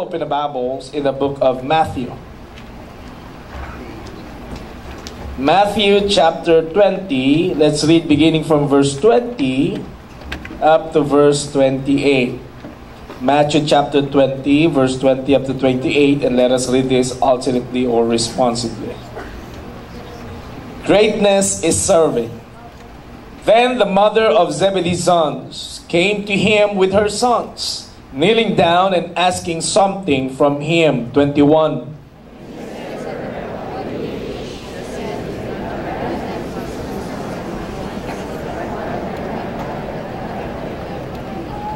open the Bibles in the book of Matthew. Matthew chapter 20, let's read beginning from verse 20 up to verse 28. Matthew chapter 20, verse 20 up to 28, and let us read this alternately or responsively. Greatness is serving. Then the mother of Zebedee's sons came to him with her sons, kneeling down and asking something from him. 21.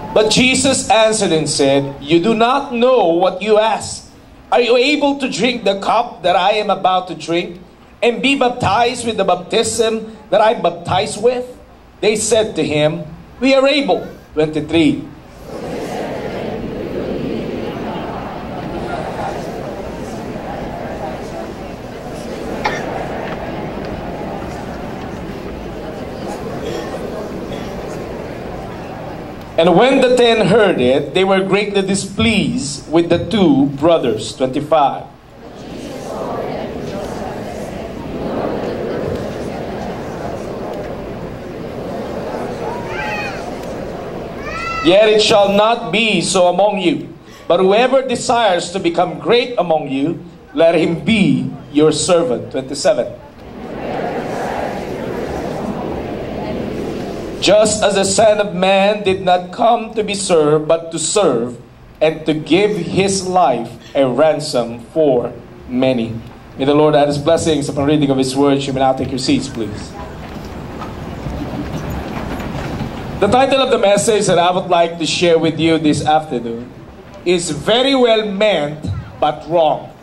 But Jesus answered and said, "You do not know what you ask. Are you able to drink the cup that I am about to drink, and be baptized with the baptism that I baptize with?" They said to him, "We are able." 23. And when the 10 heard it, they were greatly displeased with the two brothers. 25. Yet it shall not be so among you, but whoever desires to become great among you, let him be your servant. 27. Just as the Son of Man did not come to be served, but to serve, and to give his life a ransom for many. May the Lord add his blessings upon reading of his word. You may now take your seats, please. The title of the message that I would like to share with you this afternoon is Very Well Meant, but Wrong.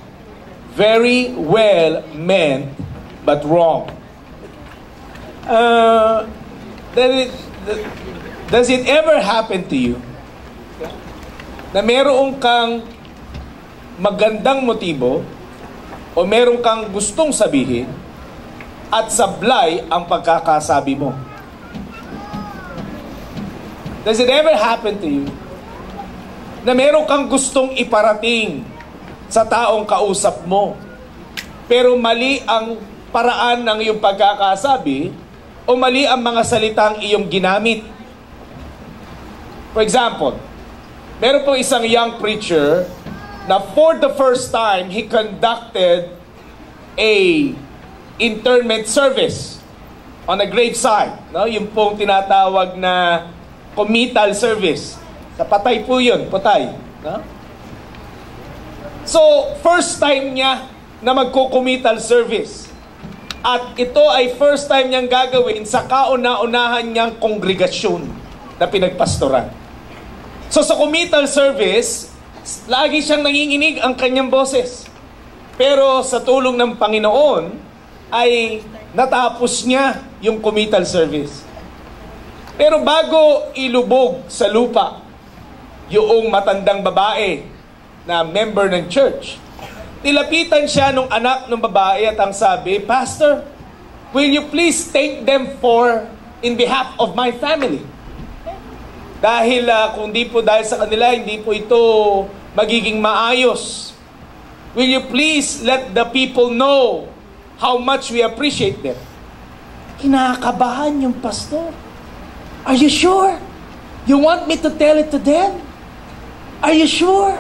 Very well meant, but wrong. Does it ever happen to you na meron kang magandang motibo o meron kang gustong sabihin at sablay ang pagkakasabi mo? Does it ever happen to you na meron kang gustong iparating sa taong kausap mo, pero mali ang paraan ng iyong pagkakasabi o mali ang mga salitang iyong ginamit? For example, meron po isang young preacher na for the first time, he conducted a interment service on a graveside. No? Yung pong tinatawag na committal service. Sa patay po yun, patay. No? So, first time niya na magko-committal service. At ito ay first time niyang gagawin sa kauna-unahan niyang kongregasyon na pinagpastoran. So sa committal service, lagi siyang nanginginig ang kanyang boses. Pero sa tulong ng Panginoon, ay natapos niya yung committal service. Pero bago ilubog sa lupa yung matandang babae na member ng church, nilapitan siya nung anak ng babae at ang sabi, "Pastor, will you please thank them in behalf of my family? Dahil kung di po dahil sa kanila, hindi po ito magiging maayos. Will you please let the people know how much we appreciate them?" Kinakabahan yung pastor. "Are you sure? You want me to tell it to them? Are you sure?"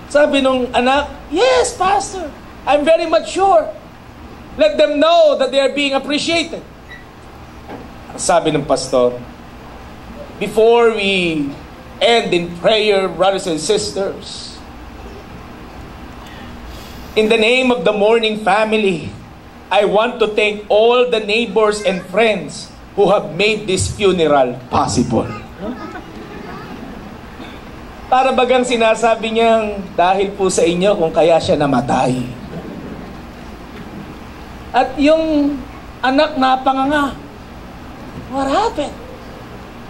Sabi nung anak, "Yes, Pastor. I'm very much sure. Let them know that they are being appreciated." Sabi ng pastor, before we end in prayer, brothers and sisters, in the name of the mourning family, I want to thank all the neighbors and friends who have made this funeral possible. Para bagang sinasabi niyang, dahil po sa inyo kung kaya siya namatay. At yung anak napanganga. What happened?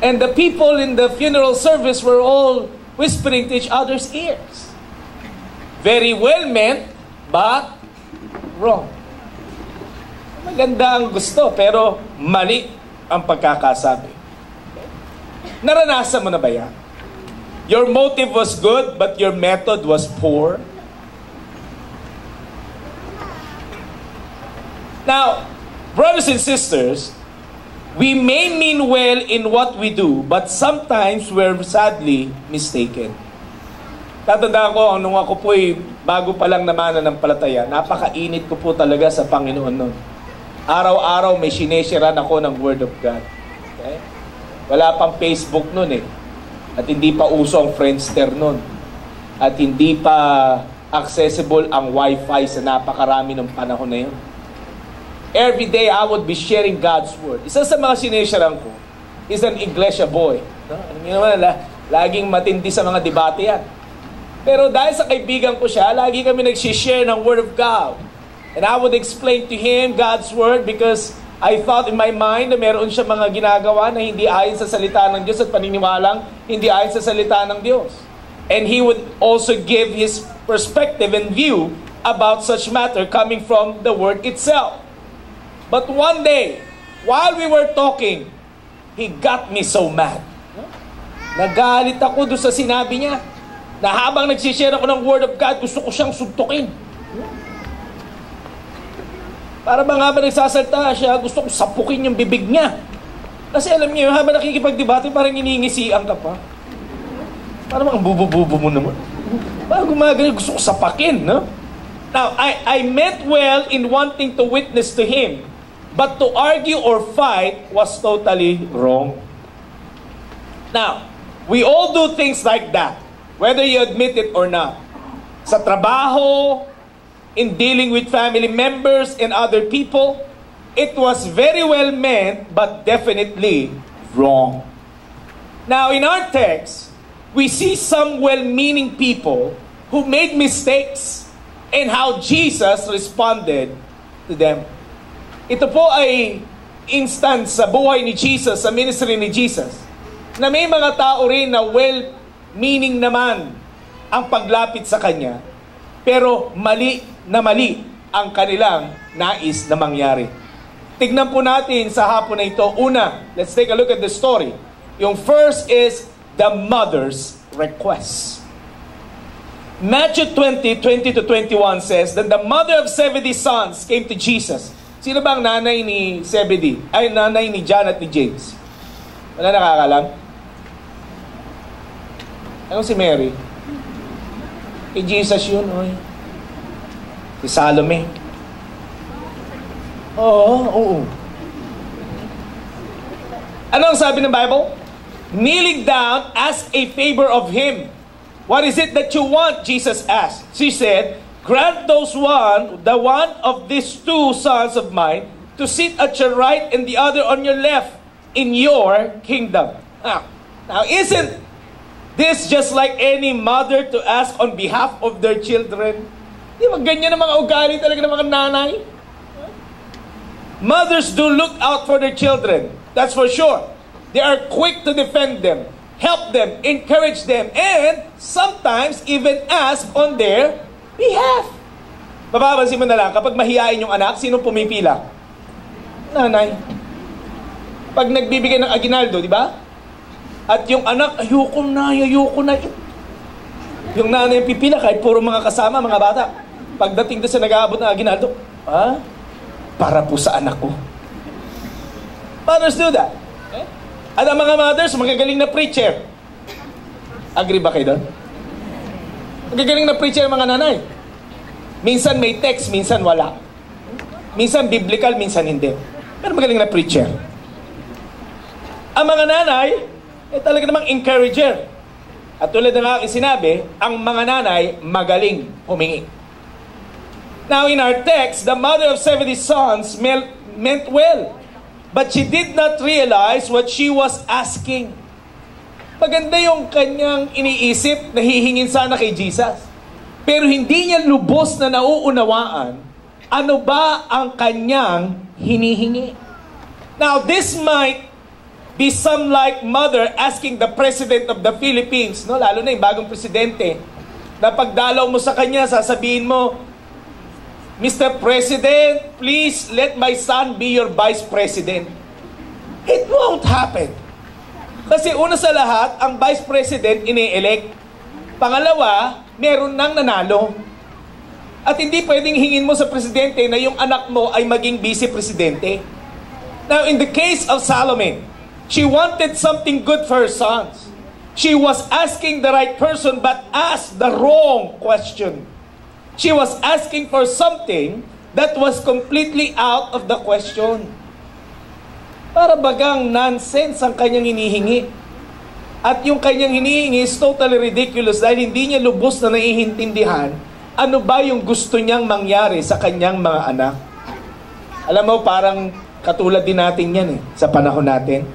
And the people in the funeral service were all whispering to each other's ears. Very well meant, but wrong. Maganda ang gusto, pero mali ang pagkakasabi. Naranasan mo na ba yan? Your motive was good, but your method was poor. Now, brothers and sisters, we may mean well in what we do, but sometimes we're sadly mistaken. Tatandaan ko, nung ako po'y bago pa lang naman palataya, napakainit ko po talaga sa Panginoon nun. Araw-araw may sinesharan ako ng Word of God. Okay? Wala pang Facebook nun eh. At hindi pa uso ang Friendster nun. At hindi pa accessible ang Wi-Fi sa napakarami ng panahon na yun. Every day I would be sharing God's Word. Isa sa mga sinesharan ko is an Iglesia boy. No? Alam niyo naman, laging matindi sa mga debate yan. Pero dahil sa kaibigan ko siya, lagi kami nag-share ng Word of God. And I would explain to him God's Word because I thought in my mind na meron siya mga ginagawa na hindi ayon sa salita ng Diyos at paniniwalang hindi ayon sa salita ng Diyos. And he would also give his perspective and view about such matter coming from the Word itself. But one day, while we were talking, he got me so mad. Nagalit ako doon sa sinabi niya na habang nagsishare ako ng Word of God, gusto ko siyang suntukin. Para bang habang nagsasalta siya, gusto ko sapukin yung bibig niya. Kasi alam niyo, habang nakikipagdebate, parang iningisian ka pa. Parang ang bubo-bubo mo naman. Parang gumagano, gusto ko sapakin, no? Now, I meant well in wanting to witness to him, but to argue or fight was totally wrong. Now, we all do things like that, whether you admit it or not. Sa trabaho, in dealing with family members and other people, it was very well meant, but definitely wrong. Now, in our text, we see some well-meaning people who made mistakes and how Jesus responded to them. Ito po ay instance sa buhay ni Jesus, sa ministry ni Jesus, na may mga tao rin na well-meaning naman ang paglapit sa Kanya, pero mali ang kanilang nais na mangyari. Tignan po natin sa hapon na ito. Una, let's take a look at the story. Yung first is the mother's request. Matthew 20:20-21 says, Then the mother of Zebedee's sons came to Jesus. Sino ba ang nanay ni Zebedee? Ay, nanay ni John at ni James. Wala nakakalam? Ano si Mary? Kay Jesus yun, oy. Si Salome. Oo. Ano ang sabi ng Bible? Kneeling down, ask a favor of him. What is it that you want? Jesus asked. She said, grant the one of these two sons of mine to sit at your right and the other on your left in your kingdom. Now isn't this just like any mother to ask on behalf of their children? Di ba ganyan ang mga ugali talaga ng mga nanay? Mothers do look out for their children. That's for sure. They are quick to defend them, help them, encourage them, and sometimes even ask on their behalf. Mapapansin mo na lang, kapag mahihain yung anak, sino pumipila? Nanay. Pag nagbibigay ng aginaldo, di ba? At yung anak, ayoko na. Yung nanay yung pipila, kahit puro mga kasama, mga bata. Pagdating doon sa nag-aabot ng aginaldo, para po sa anak ko. Mothers do that. Okay? At ang mga mothers, magagaling na preacher. Agree ba kayo doon? Magagaling na preacher ang mga nanay. Minsan may text, minsan wala. Minsan biblical, minsan hindi. Pero magaling na preacher. Ang mga nanay, talaga namang encourager. At tulad ng aking sinabi, ang mga nanay magaling humingi. Now in our text, the mother of 70 sons meant well, but she did not realize what she was asking. Maganda yung kanyang iniisip na hihingin sana kay Jesus. Pero hindi niya lubos na nauunawaan ano ba ang kanyang hinihingi. Now this might be some like mother asking the President of the Philippines, no? Lalo na yung bagong presidente, na pagdalaw mo sa kanya, sasabihin mo, Mr. President, please let my son be your Vice President. It won't happen. Kasi una sa lahat, ang Vice President ini-elect. Pangalawa, meron nang nanalo. At hindi pwedeng hingin mo sa Presidente na yung anak mo ay maging Vice Presidente. Now, in the case of Salome, she wanted something good for her sons. She was asking the right person but asked the wrong question. She was asking for something that was completely out of the question. Para bagang nonsense ang kanyang hinihingi. At yung kanyang hinihingi is totally ridiculous dahil hindi niya lubos na naiintindihan ano ba yung gusto niyang mangyari sa kanyang mga anak. Alam mo, parang katulad din natin yan sa panahon natin.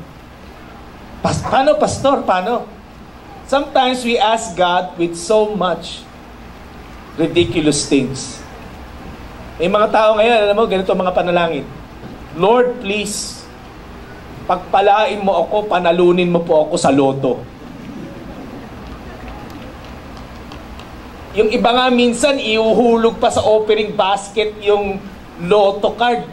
Paano, Pastor? Paano? Sometimes we ask God with so much ridiculous things. May mga tao ngayon, alam mo, ganito mga panalangin. Lord, please, pagpalain mo ako, panalunin mo po ako sa loto. Yung iba nga minsan, iuhulog pa sa offering basket yung loto card.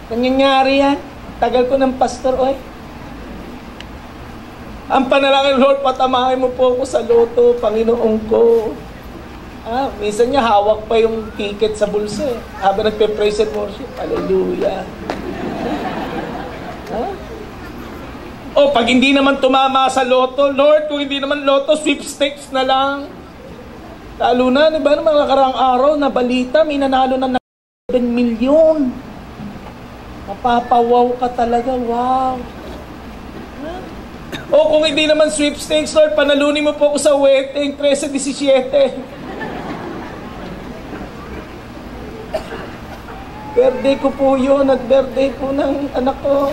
Nangyayari yan. Tagal ko ng pastor, oy. Ang panalangin, Lord, patamahin mo po ako sa loto, Panginoon ko. Minsan niya hawak pa yung ticket sa bulsa habang nagpe-praise and worship. Hallelujah. O, pag hindi naman tumama sa loto, Lord, kung hindi naman loto, sweepstakes na lang. Lalo na, di ba, ng mga nakaraang araw na balita, may nanalo na 7 milyon. Mapapawaw ka talaga, wow. O kung hindi naman sweepstakes, Lord, panalunin mo po ako sa wedding, 13-17. Birthday ko po yun at birthday po ng anak ko.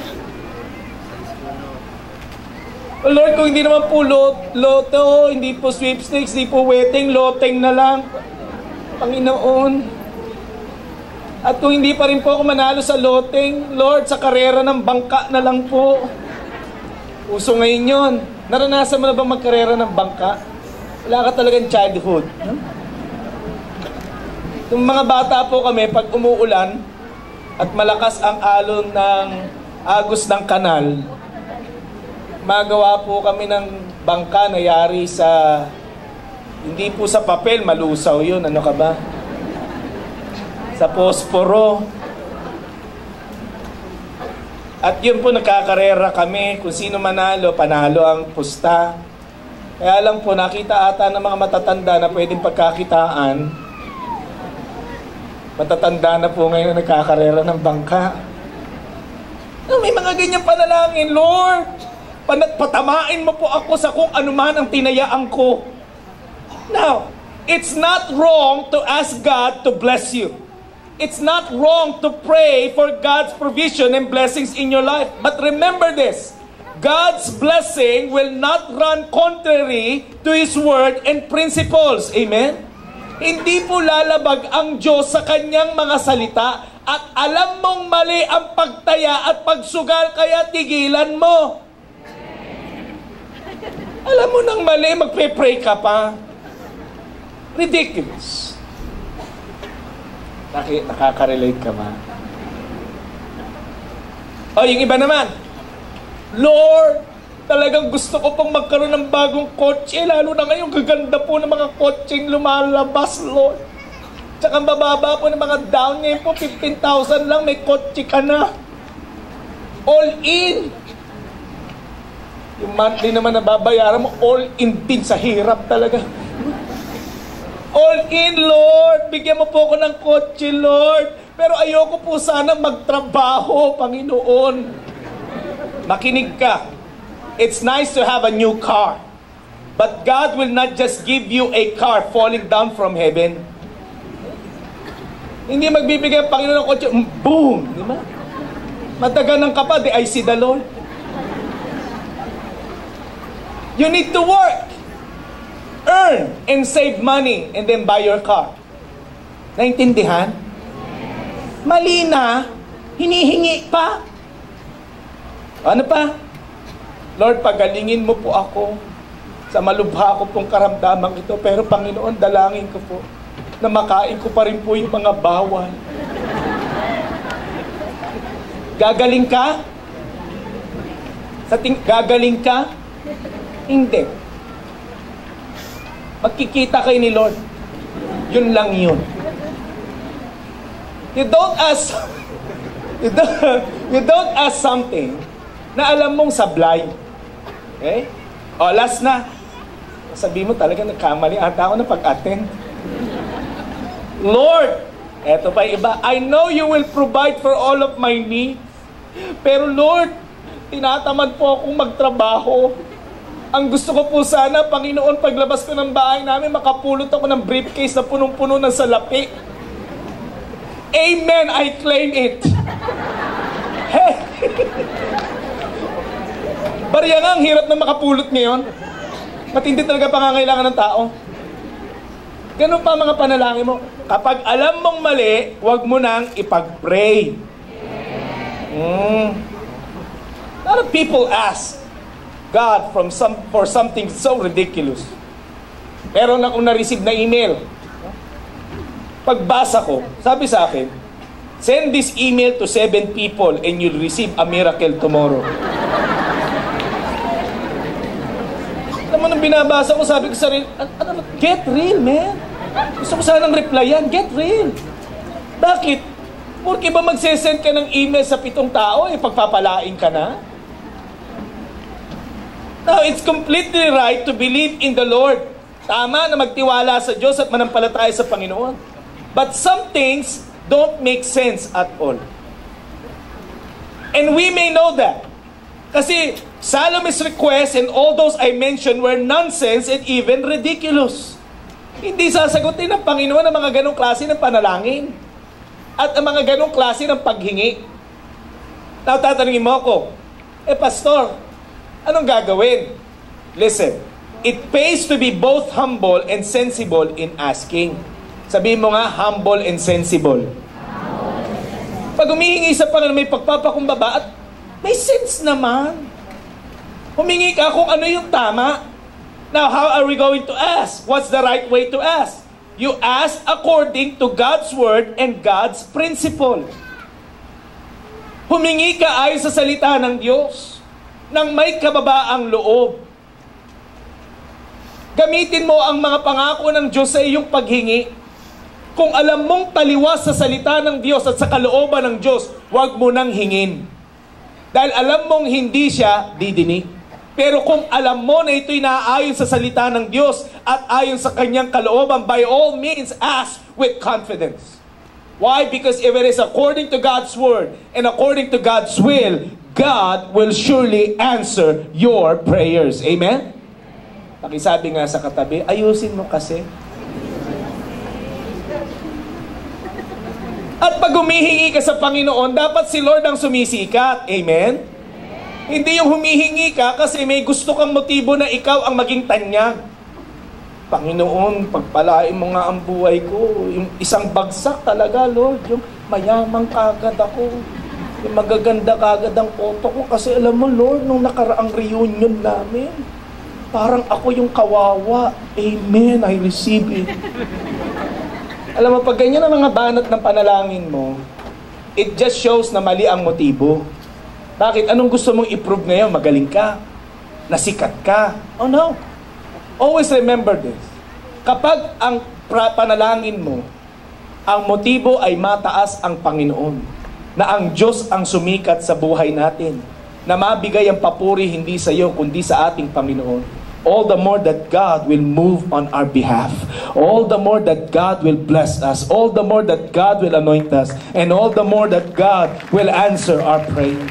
O Lord, kung hindi naman po loto, hindi po sweepstakes, hindi po wedding, loteng na lang. Panginoon. At kung hindi pa rin po ako manalo sa loteng, Lord, sa karera ng bangka na lang po. Uso ngayon yun. Naranasan mo na ba magkarera ng bangka? Wala ka talagang childhood. Nung mga bata po kami, pag umuulan at malakas ang alon ng agos ng kanal, magawa po kami ng bangka na yari sa, hindi po sa papel, malusaw yun. Ano ka ba? Sa posporo. At yun po, nagkakarera kami. Kung sino manalo, panalo ang pusta. Kaya lang po, nakita ata ng mga matatanda na pwedeng pagkakitaan. Matatanda na po ngayon nagkakarera ng bangka. May mga ganyan panalangin, Lord. Patamain mo po ako sa kung anuman ang tinayaan ko. Now, it's not wrong to ask God to bless you. It's not wrong to pray for God's provision and blessings in your life. But remember this, God's blessing will not run contrary to His word and principles. Amen? Hindi po lalabag ang Diyos sa kanyang mga salita at alam mong mali ang pagtaya at pagsugal kaya tigilan mo. Alam mo nang mali, magpe-pray ka pa. Ridiculous. Nakaka-relate ka ba? O, yung iba naman, Lord, talagang gusto ko pang magkaroon ng bagong kotse, lalo na ngayon, gaganda po ng mga kotseng lumalabas, Lord. Tsaka bababa po ng mga down ngayon po, 15,000 lang, may kotse ka na. All in. Yung monthly naman na babayaran mo, all in din sa hirap talaga. All in, Lord. Bigyan mo po ako ng kotse, Lord. Pero ayoko po sana magtrabaho, Panginoon. Makinig ka. It's nice to have a new car. But God will not just give you a car falling down from heaven. Hindi magbibigay ang Panginoon ng kotse. Boom! Di ba? Mataganan ka pa, I see the Lord. You need to work. Earn and save money and then buy your car. Naintindihan? Mali na, hinihingi pa. Ano pa? Lord, pagalingin mo po ako sa malubha ko pong karamdamang ito. Pero Panginoon, dalangin ko po na makain ko pa rin po yung mga bawal. Gagaling ka? Gagaling ka? Hindi. Magkikita kayo ni Lord. Yun lang yun. You don't ask you don't ask something na alam mong sablay. Okay? O, last na. Sabi mo talaga, nagkamali ata ako na pag-attend. Lord, eto pa iba, I know you will provide for all of my needs. Pero Lord, tinatamad po akong magtrabaho. Ang gusto ko po sana, Panginoon, paglabas ko ng bahay namin, makapulot ako ng briefcase na punong-puno ng salapi. Amen, I claim it. Hey! Bariya nga, ang hirap na makapulot ngayon. Matindi talaga pangangailangan ng tao. Ganun pa mga panalangin mo. Kapag alam mong mali, huwag mo nang ipag-pray. A lot of people ask God for something so ridiculous. Meron akong na-receive na email. Pagbasa ko, sabi sa akin, send this email to 7 people and you'll receive a miracle tomorrow. Alam mo, nung binabasa ko, sabi ko sa rin, get real, man. Gusto ko sanang replyan, get real. Bakit? Porque ba magsesend ka ng email sa 7 tao, pagpapalain ka na? Now, it's completely right to believe in the Lord. Tama na magtiwala sa Diyos at manampalataya sa Panginoon. But some things don't make sense at all. And we may know that. Kasi Salome's request and all those I mentioned were nonsense and even ridiculous. Hindi sasagutin ng Panginoon ang mga ganong klase ng panalangin at ang mga ganong klase ng paghingi. Now, tatanungin mo ako, Pastor, anong gagawin? Listen, it pays to be both humble and sensible in asking. Sabihin mo nga, humble and sensible. Pag humihingi sa Panginoon, may pagpapakumbaba at may sense naman. Humingi ka kung ano yung tama. Now, how are we going to ask? What's the right way to ask? You ask according to God's word and God's principle. Humingi ka ayon sa salita ng Diyos nang may kababaang loob. Gamitin mo ang mga pangako ng Diyos sa iyong paghingi. Kung alam mong taliwas sa salita ng Diyos at sa kalooban ng Diyos, huwag mo nang hingin. Dahil alam mong hindi siya didinig. Pero kung alam mo na ito'y naaayon sa salita ng Diyos at ayon sa kanyang kalooban, by all means, ask with confidence. Why? Because if it is according to God's word and according to God's will, God will surely answer your prayers. Amen? Pakisabi nga sa katabi, ayusin mo kasi. At pag humihingi ka sa Panginoon, dapat si Lord ang sumisikat. Amen? Hindi yung humihingi ka kasi may gusto kang motibo na ikaw ang maging tanyag. Panginoon, pagpalain mo nga ang buhay ko. Yung isang bagsak talaga, Lord. Yung mayamang kagad ako. Yung magaganda kagad ang photo ko. Kasi alam mo, Lord, nung nakaraang reunion namin, parang ako yung kawawa. Amen, I receive it. Alam mo, pag ganyan ang mga banat ng panalangin mo, it just shows na mali ang motibo. Bakit? Anong gusto mong i-prove ngayon? Magaling ka? Nasikat ka? Oh no. Always remember this. Kapag ang panalangin mo, ang motibo ay mataas ang Panginoon, na ang Diyos ang sumikat sa buhay natin, na mabigay ang papuri hindi sa iyo, kundi sa ating Panginoon. All the more that God will move on our behalf. All the more that God will bless us. All the more that God will anoint us. And all the more that God will answer our prayers.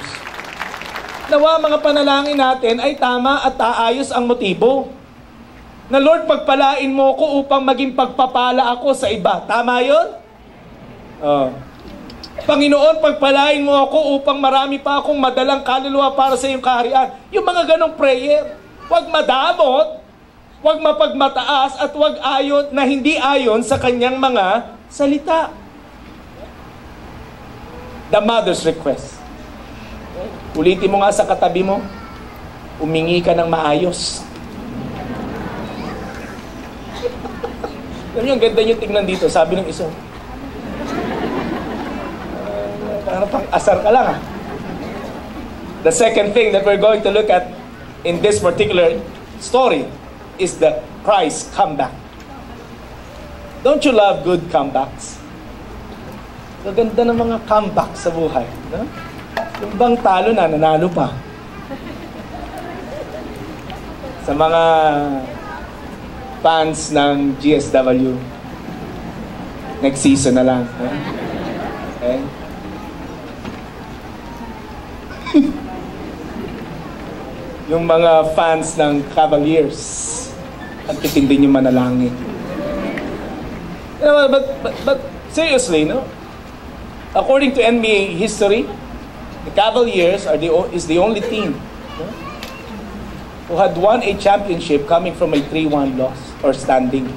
Nawa mga panalangin natin ay tama at taayos ang motibo. Na Lord, pagpalain mo ko upang maging pagpapala ako sa iba. Tama yun? Panginoon, pagpalain mo ako upang marami pa akong madalang kaluluwa para sa iyong kaharian. Yung mga ganong prayer. Huwag madamot, huwag mapagmataas, at huwag ayon na hindi ayon sa kanyang mga salita. The mother's request. Ulitin mo nga sa katabi mo, umingi ka ng maayos. Alam niyo, ang ganda niyo tingnan dito, sabi ng isa. Parang pang-asar ka lang The second thing that we're going to look at in this particular story is the Christ comeback. Don't you love good comebacks? Gaganda ng mga comeback sa buhay. No? Yung bang talo na, nanalo pa. Sa mga fans ng GSW, next season na lang. No? Okay? Yung mga fans ng Cavaliers, ang titindi nyo manalangin. You know, but seriously, no? According to NBA history, the Cavaliers is the only team, no, who had won a championship coming from a 3-1 loss or standing.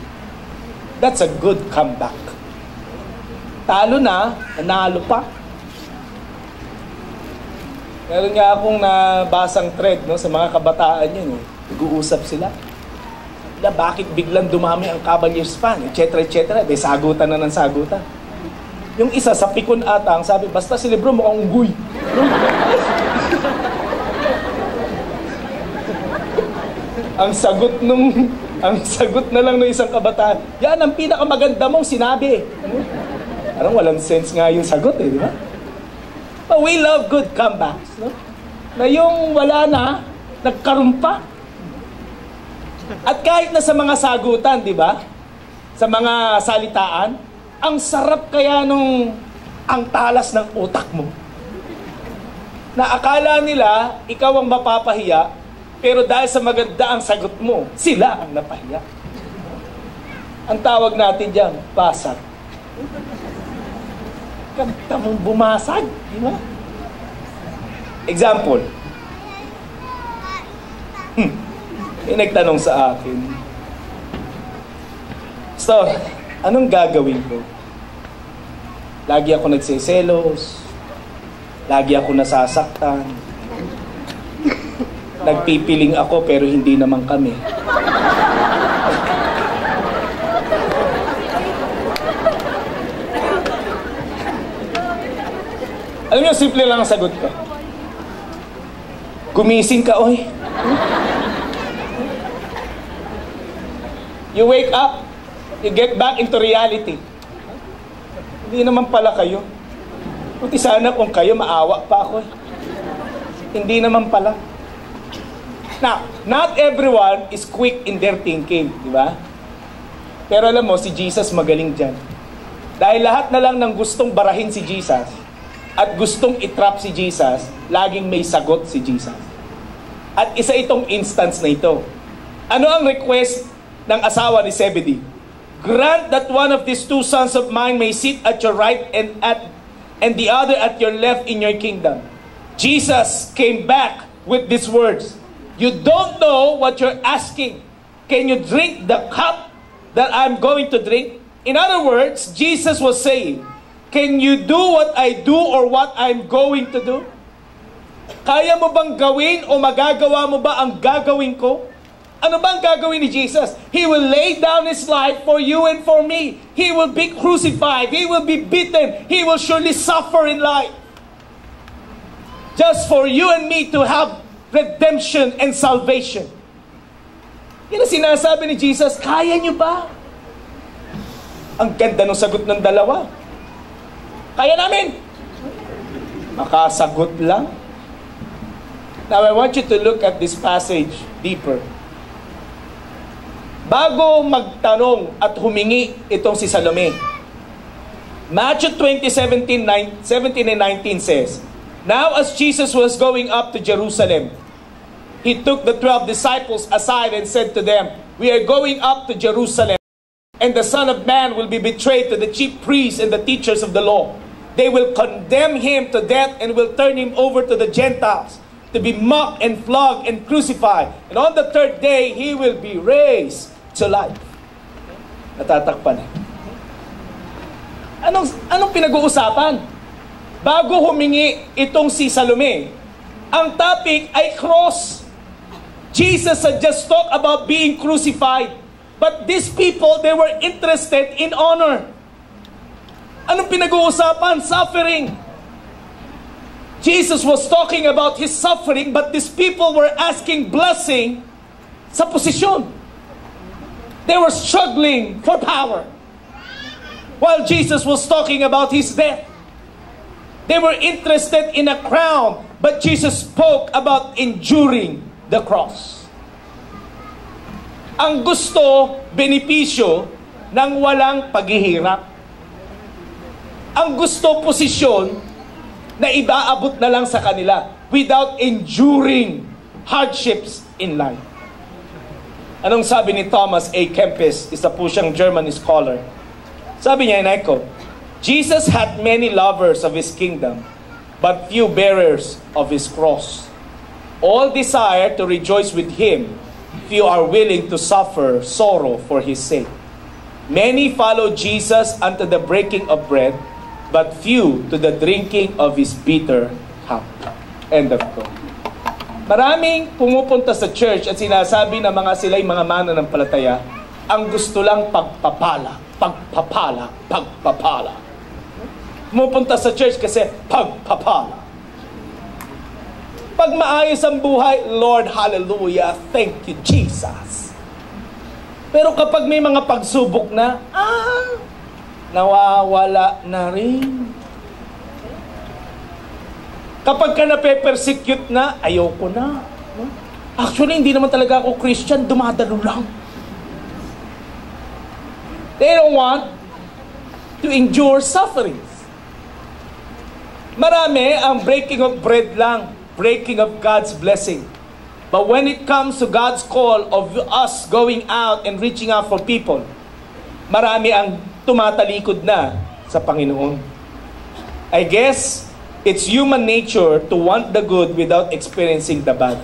That's a good comeback. Talo na, nanalo pa. Meron nga akong nabasang thread, no, sa mga kabataan yun. Nag-uusap sila. Bakit biglang dumami ang Cavaliers fan? Etc. etc. May sagutan na ng sagutan. Yung isa sa pikon ata, ang sabi, basta si Lebron mukhang unggoy. No? ang sagot na lang ng isang kabataan, yan ang pinakamaganda mong sinabi. Parang walang sense nga yung sagot di ba? But we love good comebacks, no? Na yung wala na, nagkaroon pa. At kahit na sa mga sagutan, di ba? Sa mga salitaan, ang sarap kaya nung ang talas ng utak mo. Na akala nila, ikaw ang mapapahiya, pero dahil sa maganda ang sagot mo, sila ang napahiya. Ang tawag natin dyan, basag. Kanta mong bumasag, di ba? Example. May nagtanong sa akin, so, anong gagawin ko? Lagi ako nagsiselos, lagi ako nasasaktan, nagpipiling ako pero hindi naman kami. Alam niyo, simple lang ang sagot ko. Gumising ka, oy. You wake up, you get back into reality. Hindi naman pala kayo. Buti sana kung kayo, maawa pa ako. Hindi naman pala. Now, not everyone is quick in their thinking, di ba? Pero alam mo, si Jesus magaling dyan. Dahil lahat na lang ng gustong barahin si Jesus at gustong itrap si Jesus, laging may sagot si Jesus. At isa itong instance na ito. Ano ang request ng asawa ni Zebedee? Grant that one of these two sons of mine may sit at your right and the other at your left in your kingdom. Jesus came back with these words. You don't know what you're asking. Can you drink the cup that I'm going to drink? In other words, Jesus was saying, can you do what I do or what I'm going to do? Kaya mo bang gawin o magagawa mo ba ang gagawin ko? Ano ba ang gagawin ni Jesus? He will lay down His life for you and for me. He will be crucified. He will be beaten. He will surely suffer in life. Just for you and me to have redemption and salvation. Yan ang sinasabi ni Jesus, kaya niyo ba? Ang ganda ng sagot ng dalawa. Kaya namin. Makasagot lang. Now I want you to look at this passage deeper. Bago magtanong at humingi itong si Salome, Matthew 20:17 and 19 says, now as Jesus was going up to Jerusalem, He took the 12 disciples aside and said to them, we are going up to Jerusalem, and the Son of Man will be betrayed to the chief priests and the teachers of the law. They will condemn Him to death and will turn Him over to the Gentiles to be mocked and flogged and crucified. And on the third day, He will be raised to life. Natatakpan. Anong pinag-uusapan? Bago humingi itong si Salome, ang topic ay cross. Jesus had just talked about being crucified. But these people, they were interested in honor. Anong pinag-uusapan? Suffering. Jesus was talking about His suffering, but these people were asking blessing sa posisyon. They were struggling for power. While Jesus was talking about His death. They were interested in a crown, but Jesus spoke about enduring the cross. Ang gusto, benepisyo ng walang paghihirap. Ang gusto, posisyon na ibaabot na lang sa kanila without enduring hardships in life. Anong sabi ni Thomas A. Kempis? Isa po siyang German scholar. Sabi niya, Echo, Jesus had many lovers of His kingdom, but few bearers of His cross. All desire to rejoice with Him. Few are willing to suffer sorrow for His sake. Many follow Jesus unto the breaking of bread, but few to the drinking of His bitter cup. End of quote. Maraming pumupunta sa church at sinasabi na mga sila'y mga mananampalataya, ang gusto lang pagpapala, pagpapala, pagpapala. Pumupunta sa church kasi pagpapala. Pag maayos ang buhay, Lord, hallelujah, thank you, Jesus. Pero kapag may mga pagsubok na, nawawala na rin. Kapag ka nape-persecute na, ayoko na. Actually, hindi naman talaga ako Christian, dumadalo lang. They don't want to endure sufferings. Marami ang breaking of bread lang, breaking of God's blessing. But when it comes to God's call of us going out and reaching out for people, marami ang tumatalikod na sa Panginoon. I guess it's human nature to want the good without experiencing the bad.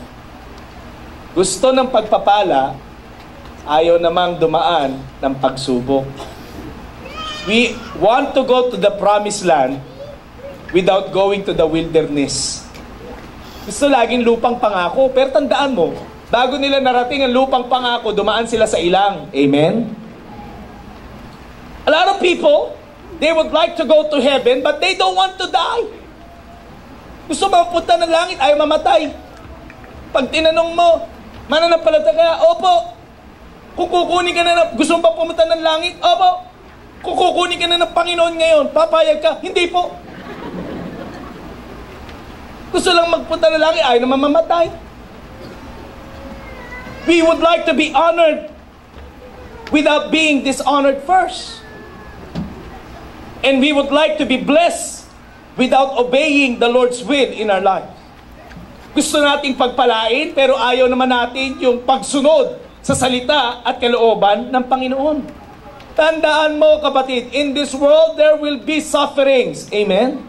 Gusto ng pagpapala, ayaw namang dumaan ng pagsubok. We want to go to the promised land without going to the wilderness. Gusto laging lupang pangako, pero tandaan mo, bago nila narating ang lupang pangako, dumaan sila sa ilang. Amen? A lot of people, they would like to go to heaven, but they don't want to die. Gusto mapunta ng langit, ayaw mamatay. Pag tinanong mo, mananampalataya, opo. Kung kukunin ka na, gusto mo pa pumunta ng langit, opo. Kung kukunin ka na ng Panginoon ngayon, papayag ka, hindi po. Gusto lang magpunta ng langit, ayaw naman mamatay. We would like to be honored without being dishonored first. And we would like to be blessed without obeying the Lord's will in our life. Gusto nating pagpalain, pero ayaw naman natin yung pagsunod sa salita at kalooban ng Panginoon. Tandaan mo, kapatid, in this world there will be sufferings. Amen?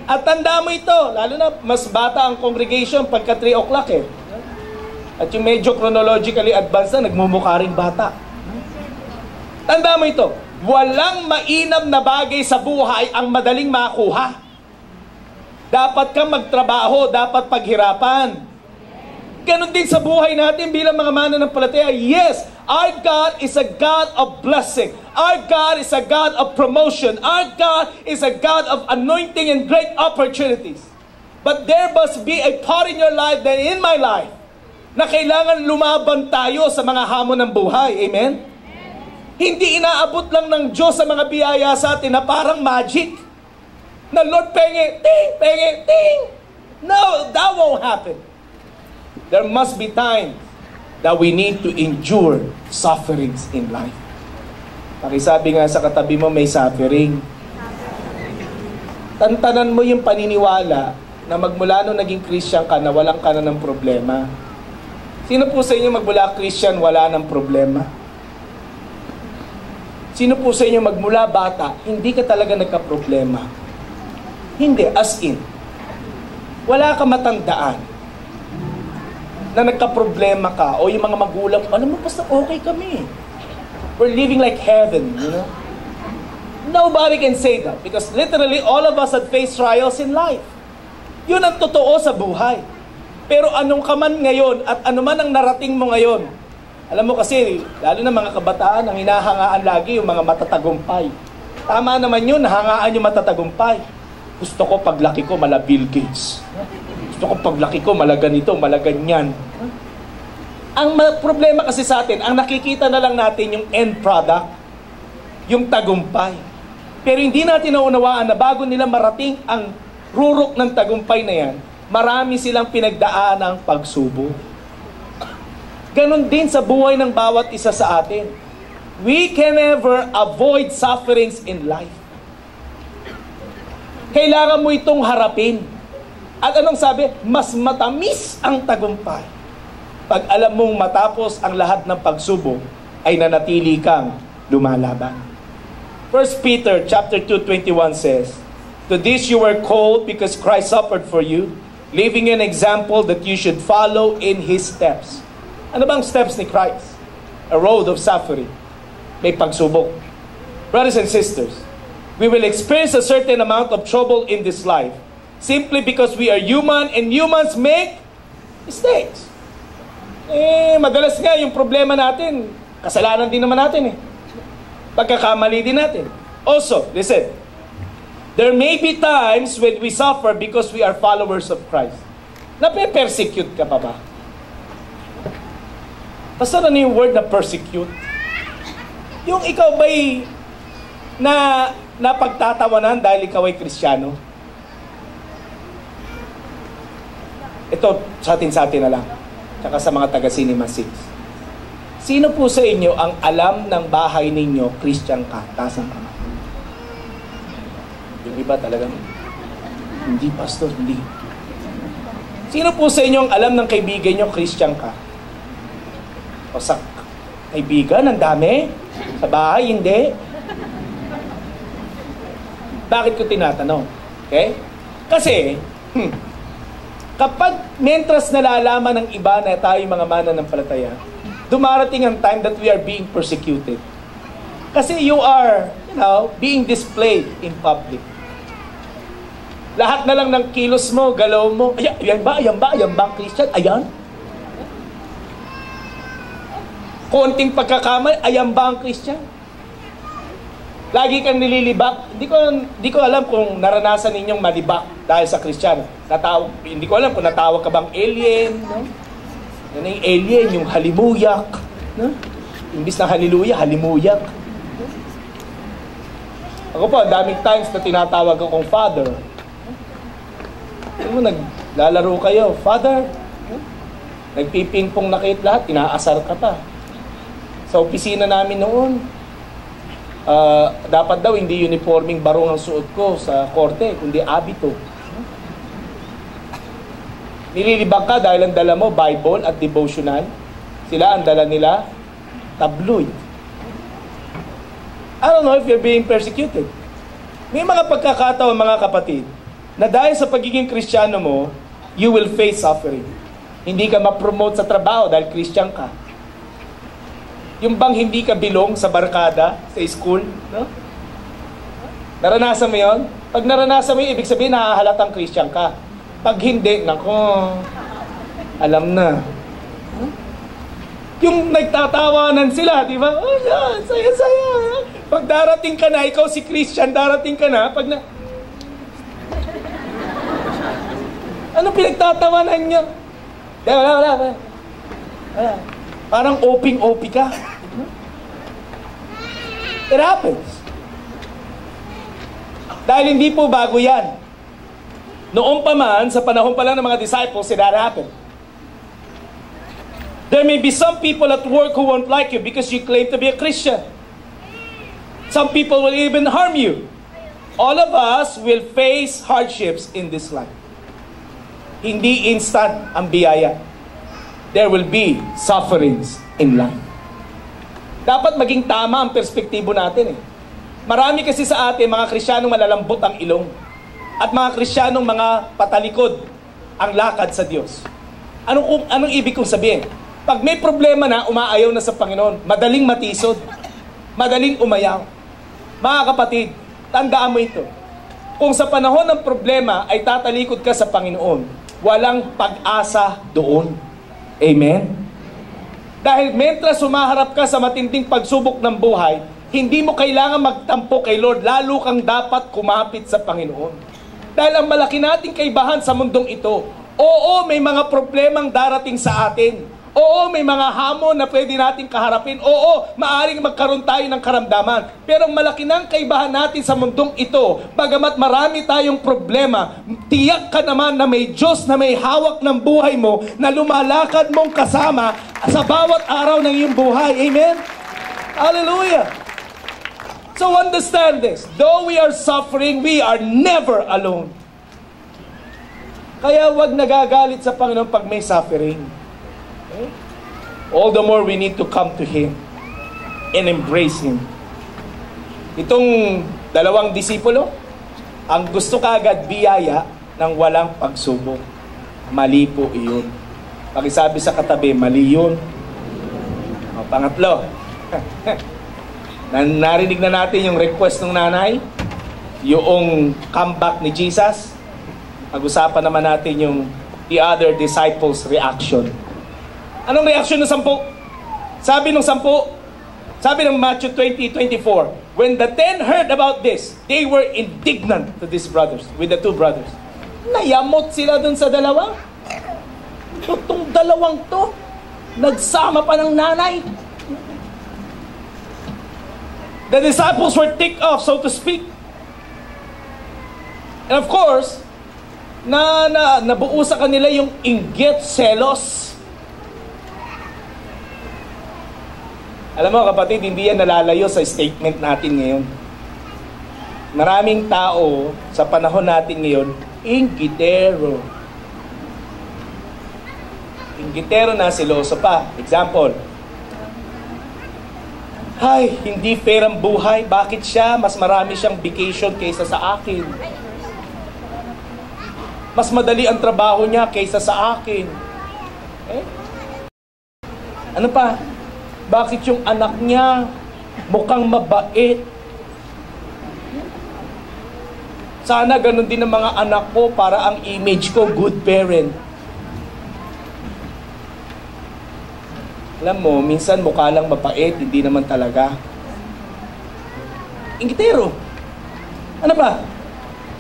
At tandaan mo ito, lalo na mas bata ang congregation pagka 3 o'clock eh. At yung medyo chronologically advanced na, nagmumukha ring bata. Tandaan mo ito, walang mainam na bagay sa buhay ang madaling makuha. Dapat kang magtrabaho, dapat paghirapan. Ganon din sa buhay natin bilang mga mananampalataya. Yes, our God is a God of blessing. Our God is a God of promotion. Our God is a God of anointing and great opportunities. But there must be a part in your life, that in my life, na kailangan lumaban tayo sa mga hamon ng buhay. Amen? Hindi inaabot lang ng Diyos sa mga biyaya sa atin na parang magic. Na Lord, penge, ting, penge, ting. No, that won't happen. There must be times that we need to endure sufferings in life. Pakisabi nga sa katabi mo, may suffering. Tantanan mo yung paniniwala na magmula nung naging Christian ka na walang ka na ng problema. Sino po sa inyo magmula Christian, wala ng problema? Sino po sa inyo magmula bata, hindi ka talaga nagka-problema? Hindi, as in. Wala ka matandaan na nagka-problema ka o yung mga magulang, alam mo, basta okay kami. We're living like heaven, you know? Nobody can say that because literally all of us have faced trials in life. Yun ang totoo sa buhay. Pero anong ka man ngayon at ano man ang narating mo ngayon, alam mo kasi, lalo na mga kabataan, ang hinahangaan lagi yung mga matatagumpay. Tama naman yun, nahangaan yung matatagumpay. Gusto ko paglaki ko mala Bill Gates. Gusto ko paglaki ko mala ganito, mala ganyan. Ang problema kasi sa atin, ang nakikita na lang natin yung end product, yung tagumpay. Pero hindi natin naunawaan na bago nila marating ang rurok ng tagumpay na yan, marami silang pinagdaan ng pagsubok. Ganon din sa buhay ng bawat isa sa atin. We can never avoid sufferings in life. Kailangan mo itong harapin. At anong sabi? Mas matamis ang tagumpay pag alam mong matapos ang lahat ng pagsubok ay nanatili kang lumalaban. 1 Peter chapter 2:21 says, "To this you were called because Christ suffered for you, leaving an example that you should follow in His steps." Ano bang steps ni Christ? A road of suffering. May pagsubok. Brothers and sisters, we will experience a certain amount of trouble in this life simply because we are human and humans make mistakes. Madalas nga yung problema natin, kasalanan din naman natin pagkakamali din natin. Also, listen, there may be times when we suffer because we are followers of Christ. Nape-persecute ka pa ba? Pastor, ano yung word na persecute? Yung ikaw ba'y napagtatawanan dahil ikaw ay Kristiyano? Ito, sa atin na lang. Tsaka sa mga taga-Cinema 6. Sino po sa inyo ang alam ng bahay ninyo, Christian ka? Taas ang kamay. Yung iba talagang, hindi pastor, hindi. Sino po sa inyo ang alam ng kaibigan nyo, Christian ka? O sa kaibigan, ang dami. Sa bahay, hindi. Bakit ko tinatanong? Okay? Kasi, kapag mentras nalalaman ng iba na tayo mga mananampalataya, dumarating ang time that we are being persecuted. Kasi you are, being displayed in public. Lahat na lang ng kilos mo, galaw mo, ayan ba ang Christian? Ayan. Konting pagkakamay, ayan ba ang Christian? Lagi kang nililibak. Hindi ko alam kung naranasan ninyong malibak dahil sa Kristiyano. Hindi ko alam kung natawag ka bang alien, no? Yan yung alien, yung halimuyak, no? Imbis na haliluya, halimuyak. Ako po, daming times na tinatawag akong father. Naglalaro kayo, father. Nagpipingpong na kayo lahat, tinaasar ka pa. Sa opisina namin noon, dapat daw hindi uniforming barong ang suot ko sa korte, kundi abito. Nililibang ka dahil ang dala mo Bible at devotional. Sila ang dala nila tabloid. I don't know if you're being persecuted. May mga pagkakataon, mga kapatid, na dahil sa pagiging Kristiyano mo, you will face suffering. Hindi ka ma-promote sa trabaho dahil Christian ka. Yung bang hindi ka bilong sa barkada, sa school, no? Naranasan mo yun? Pag naranasan mo yun, ibig sabihin, nahahalatang Christian ka. Pag hindi, nako, alam na. Yung nagtatawanan sila, di ba? Oh, yeah, saya-saya. Pag darating ka na, ikaw si Christian, darating ka na, pag na... Ano pinagtatawanan niyo? Wala. Parang oping-opi ka. It happens. Dahil hindi po bago yan. Noong pa man, sa panahon pa lang ng mga disciples, that happened. There may be some people at work who won't like you because you claim to be a Christian. Some people will even harm you. All of us will face hardships in this life. Hindi instant ang biyaya. There will be sufferings in life. Dapat maging tama ang perspektibo natin Marami kasi sa atin, mga Kristiyanong malalambot ang ilong. At mga Kristiyanong mga patalikod ang lakad sa Diyos. Anong ibig kong sabihin? Pag may problema na, umaayaw na sa Panginoon. Madaling matisod. Madaling umayaw. Mga kapatid, tandaan mo ito. Kung sa panahon ng problema ay tatalikod ka sa Panginoon, walang pag-asa doon. Amen? Dahil mentras sumaharap ka sa matinding pagsubok ng buhay, hindi mo kailangan magtampo kay Lord, lalo kang dapat kumapit sa Panginoon. Dahil ang malaki nating kaibahan sa mundong ito, oo, may mga problemang darating sa atin. Oo, may mga hamon na pwede nating kaharapin. Oo, maaring magkaroon tayo ng karamdaman. Pero ang malaki ng kaibahan natin sa mundong ito, bagamat marami tayong problema, tiyak ka naman na may Diyos na may hawak ng buhay mo, na lumalakad mong kasama sa bawat araw ng iyong buhay. Amen? Hallelujah! So understand this. Though we are suffering, we are never alone. Kaya wag nagagalit sa Panginoon pag may suffering. Okay? All the more we need to come to Him and embrace Him. Itong dalawang disipulo, ang gusto kaagad biyaya ng walang pagsubok. Mali po iyon. Pakisabi sa katabi, mali yun. O, pangatlo, narinig na natin yung request ng nanay, yung comeback ni Jesus. Pag-usapan naman natin yung the other disciples' reaction. Anong reaction ng 10? Sabi ng 10, sabi ng Matthew 20:24, when the 10 heard about this, they were indignant to these brothers, with the two brothers. Nayamot sila dun sa dalawa. Itong dalawang to, nagsama pa ng nanay. The disciples were ticked off, so to speak. And of course, nabuo sa kanila yung inggit, selos. Alam mo kapatid, hindi yan nalalayo sa statement natin ngayon. Maraming tao sa panahon natin ngayon, inggitero. Inggitero na, seloso pa. Example, ay, hindi fair ang buhay. Bakit siya? Mas marami siyang vacation kaysa sa akin. Mas madali ang trabaho niya kaysa sa akin. Eh? Ano pa? Bakit yung anak niya mukhang mabait? Sana ganun din ang mga anak ko para ang image ko, good parent. Alam mo, minsan mukha lang mabait, hindi naman talaga. Inggitero. Ano ba?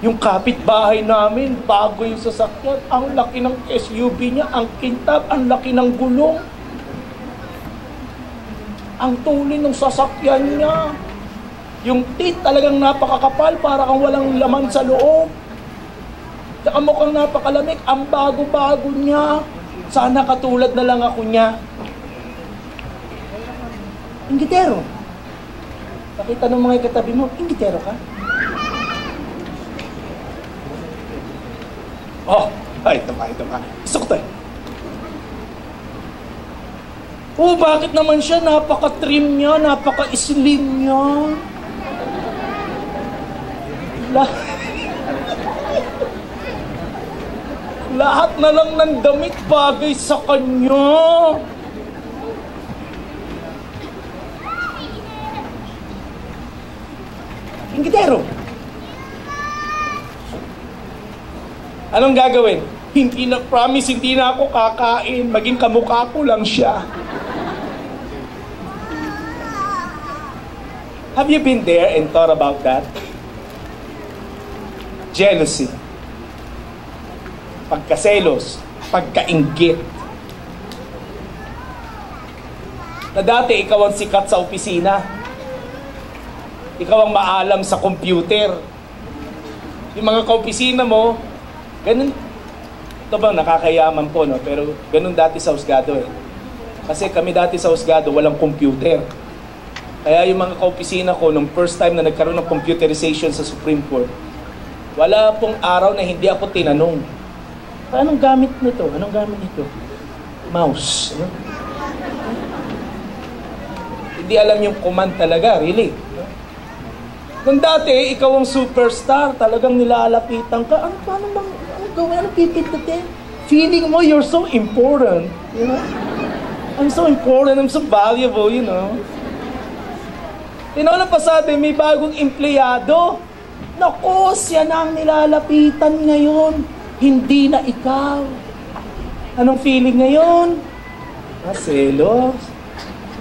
Yung kapitbahay namin, bago yung sasakyan, ang laki ng SUV niya, ang kintab, ang laki ng gulong. Ang tuloy ng sasakyan niya. Yung teeth talagang napakakapal, para kang walang laman sa loob. Saka mukhang napakalamig, ang bago-bago niya. Sana katulad na lang ako niya. Inggitero. Pakita ng mga katabi mo, inggitero ka? Oh, ay, ito pa. Gusto ko tayo. Oh, bakit naman siya? Napaka-trim niya, napaka-slim niya. Lahat na lang ng damit bagay sa kanya. Inggitero. Anong gagawin? Hindi na ako kakain. Maging kamukha ko lang siya. Have you been there and thought about that? Jealousy. Pagkaselos. Pagkainggit. Na dati ikaw ang sikat sa opisina. Ikaw ang maalam sa computer. Yung mga kaopisina mo, ganun. Ito bang nakakayaman po, no? Pero ganun dati sa husgado eh. Kasi kami dati sa husgado, walang computer. Kaya yung mga kaopisina ko, nung first time na nagkaroon ng computerization sa Supreme Court, wala pong araw na hindi ako tinanong, anong gamit nito? Anong gamit nito? Mouse. Ano? Hindi alam yung command talaga, really. Nung dati, ikaw ang superstar, talagang nilalapitan ka. Paano bang, gawin? Anong pipindutin? Feeling mo you're so important, you know? I'm so important, I'm so valuable, you know? Tinaw na pasabi, may bagong empleyado. Naku, siya na ang nilalapitan ngayon. Hindi na ikaw. Anong feeling ngayon? Selos.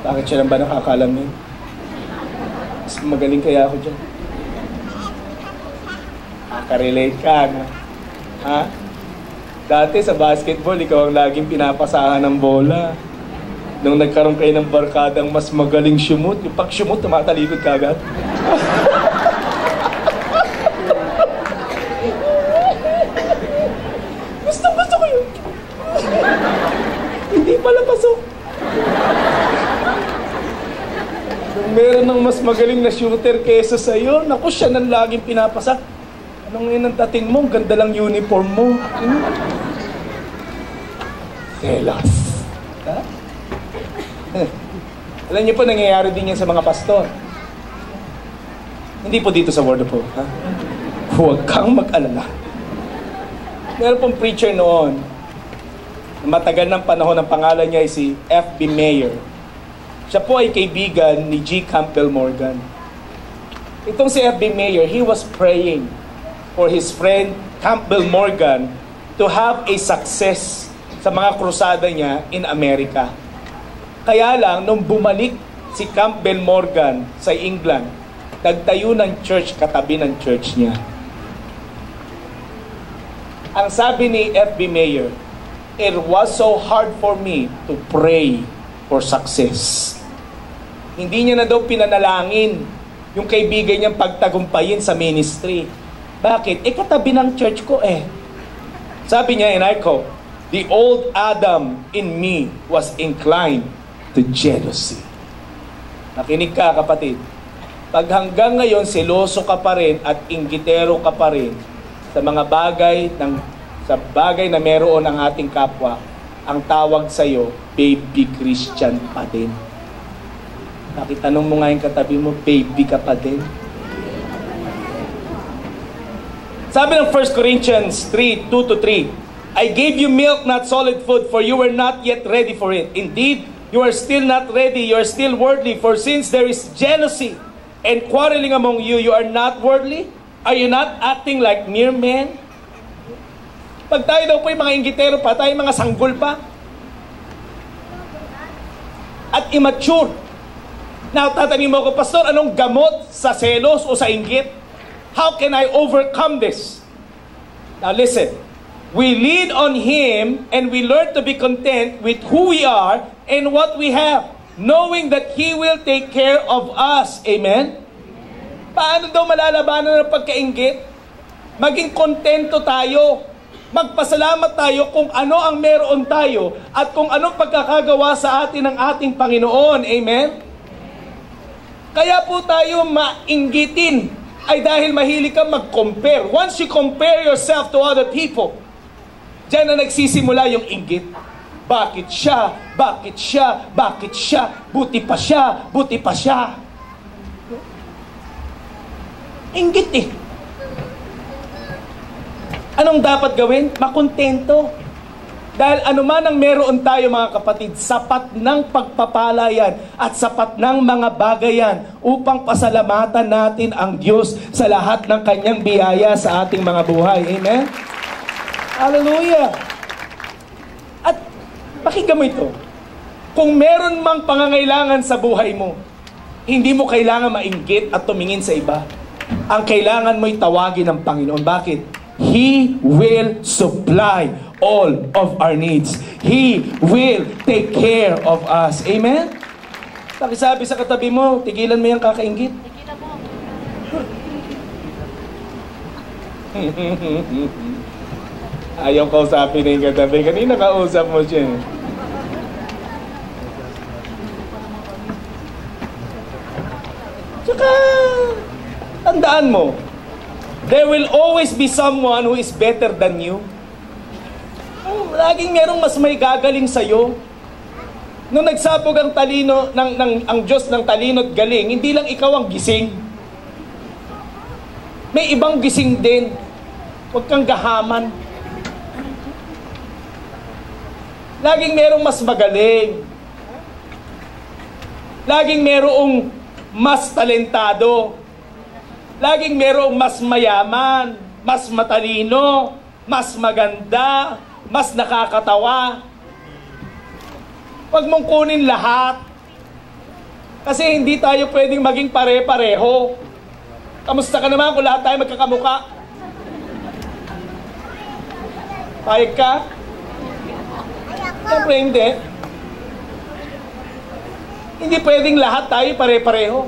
Bakit siya lang ba nakakalamin? Mas magaling kaya ako dyan. Nakarelate ka, no? Ha? Dati sa basketball, ikaw ang laging pinapasahan ng bola. Nung nagkaroon kayo ng barkadang mas magaling shumot, yung pag-shumot, tumatalikod ka agad. Gusto ko yun. Hindi pala pasok. Nung meron ng mas magaling na shooter kesa sa'yo, naku, siya nang laging pinapasak. Anong yun ang dating mo? Ganda lang uniform mo. Selos. Ha? Alam niyo po, nangyayari din yan sa mga pastor. Hindi po dito sa Word of Hope. Ha? Huwag kang mag-alala. Meron pong preacher noon, matagal ng panahon, ang pangalan niya ay si F.B. Meyer. Siya po ay kaibigan ni G. Campbell Morgan. Itong si F.B. Meyer, he was praying for his friend Campbell Morgan to have a success sa mga krusada niya in America. Kaya lang, nung bumalik si Campbell Morgan sa England, nagtayo ng church katabi ng church niya. Ang sabi ni F.B. Meyer, it was so hard for me to pray for success. Hindi niya na daw pinanalangin yung kaibigan niyang pagtagumpayin sa ministry. Bakit? Katabi ng church ko eh. Sabi niya, and I quote, the old Adam in me was inclined to jealousy. Nakinig ka, kapatid. Pag hanggang ngayon, seloso ka pa rin at inggitero ka pa rin sa mga bagay sa bagay na meron ng ating kapwa, ang tawag sa'yo, baby Christian pa din. Nakitanong mo nga yung katabi mo, baby ka pa din. Sabi ng 1 Corinthians 3:2-3, I gave you milk, not solid food, for you were not yet ready for it. Indeed, you are still not ready, you are still worldly, for since there is jealousy and quarreling among you, you are not worldly? Are you not acting like mere men? Pag tayo daw po yung mga inggitero pa, tayo mga sanggol pa. At immature. Now, tatanungin mo ako, Pastor, anong gamot sa selos o sa inggit? How can I overcome this? Now listen, we lean on Him and we learn to be content with who we are and what we have, knowing that He will take care of us. Amen? Paano daw malalabanan ng pagkainggit? Maging kontento tayo. Magpasalamat tayo kung ano ang meron tayo at kung anong pagkakagawa sa atin ng ating Panginoon. Amen? Kaya po tayo mainggitin ay dahil mahilig ka mag-compare. Once you compare yourself to other people, diyan na nagsisimula yung inggit. Bakit siya? Bakit siya? Bakit siya? Buti pa siya? Buti pa siya? Inggit eh. Anong dapat gawin? Makontento. Dahil anuman ang meron tayo mga kapatid, sapat ng pagpapala yan at sapat ng mga bagay yan upang pasalamatan natin ang Diyos sa lahat ng kanyang biyaya sa ating mga buhay. Amen? Hallelujah! At pakinggan mo ito. Kung meron mang pangangailangan sa buhay mo, hindi mo kailangan mainggit at tumingin sa iba. Ang kailangan mo'y tawagin ng Panginoon. Bakit? He will supply all of our needs. He will take care of us. Amen? Pakisabi sa katabi mo, tigilan mo yung kakainggit. Tigilan mo. Ayaw kausapin na yung katabi. Kanina kausap mo siya. Tsaka, tandaan mo, there will always be someone who is better than you. Laging merong mas may gagaling sa'yo. Nung nagsabog ang talino, ang Diyos ng talino at galing, hindi lang ikaw ang gising. May ibang gising din. Huwag kang gahaman. Laging merong mas magaling. Laging merong mas talentado. Laging merong mas mayaman, mas matalino, mas maganda, mas nakakatawa. Huwag mong kunin lahat. Kasi hindi tayo pwedeng maging pare-pareho. Kamusta ka naman kung lahat tayo magkakamuka? Payag ka? Siyempre hindi. Hindi pwedeng lahat tayo pare-pareho.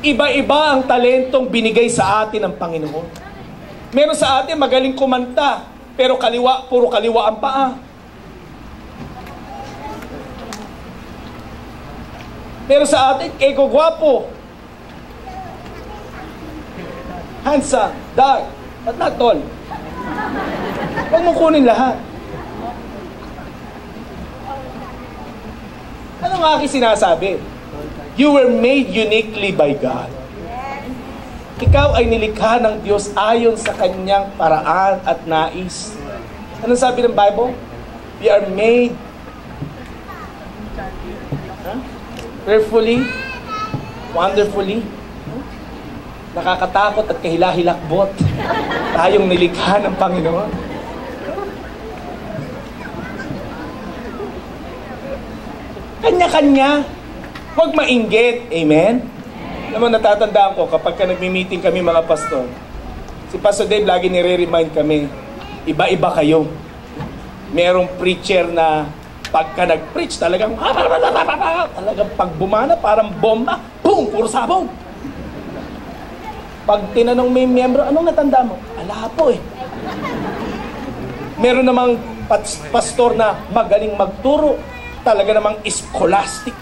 Iba-iba ang talentong binigay sa atin ng Panginoon. Meron sa atin magaling kumanta, pero puro kaliwa ang paa. Meron sa atin, ego gwapo, handsome, dark, but not tall. Huwag mo kunin lahat. Ano nga aking sinasabi? You were made uniquely by God. Ikaw ay nilikha ng Diyos ayon sa kanyang paraan at nais. Anong sabi ng Bible? We are made fearfully, wonderfully, nakakatakot at kahila-hilakbot. Tayong nilikha ng Panginoon. Kanya-kanya. Huwag mainggit. Amen? Alam mo, natatandaan ko, kapag nagmi-meeting kami mga pastor, si Pastor Dave lagi nire-remind kami, iba-iba kayo. Merong preacher na pagka nag-preach, talagang pag bumana, parang bomba, boom, puro sabong. Pag tinanong may miyembro, anong natanda mo? Ala po eh. Meron namang pastor na magaling magturo, talaga namang scholastic.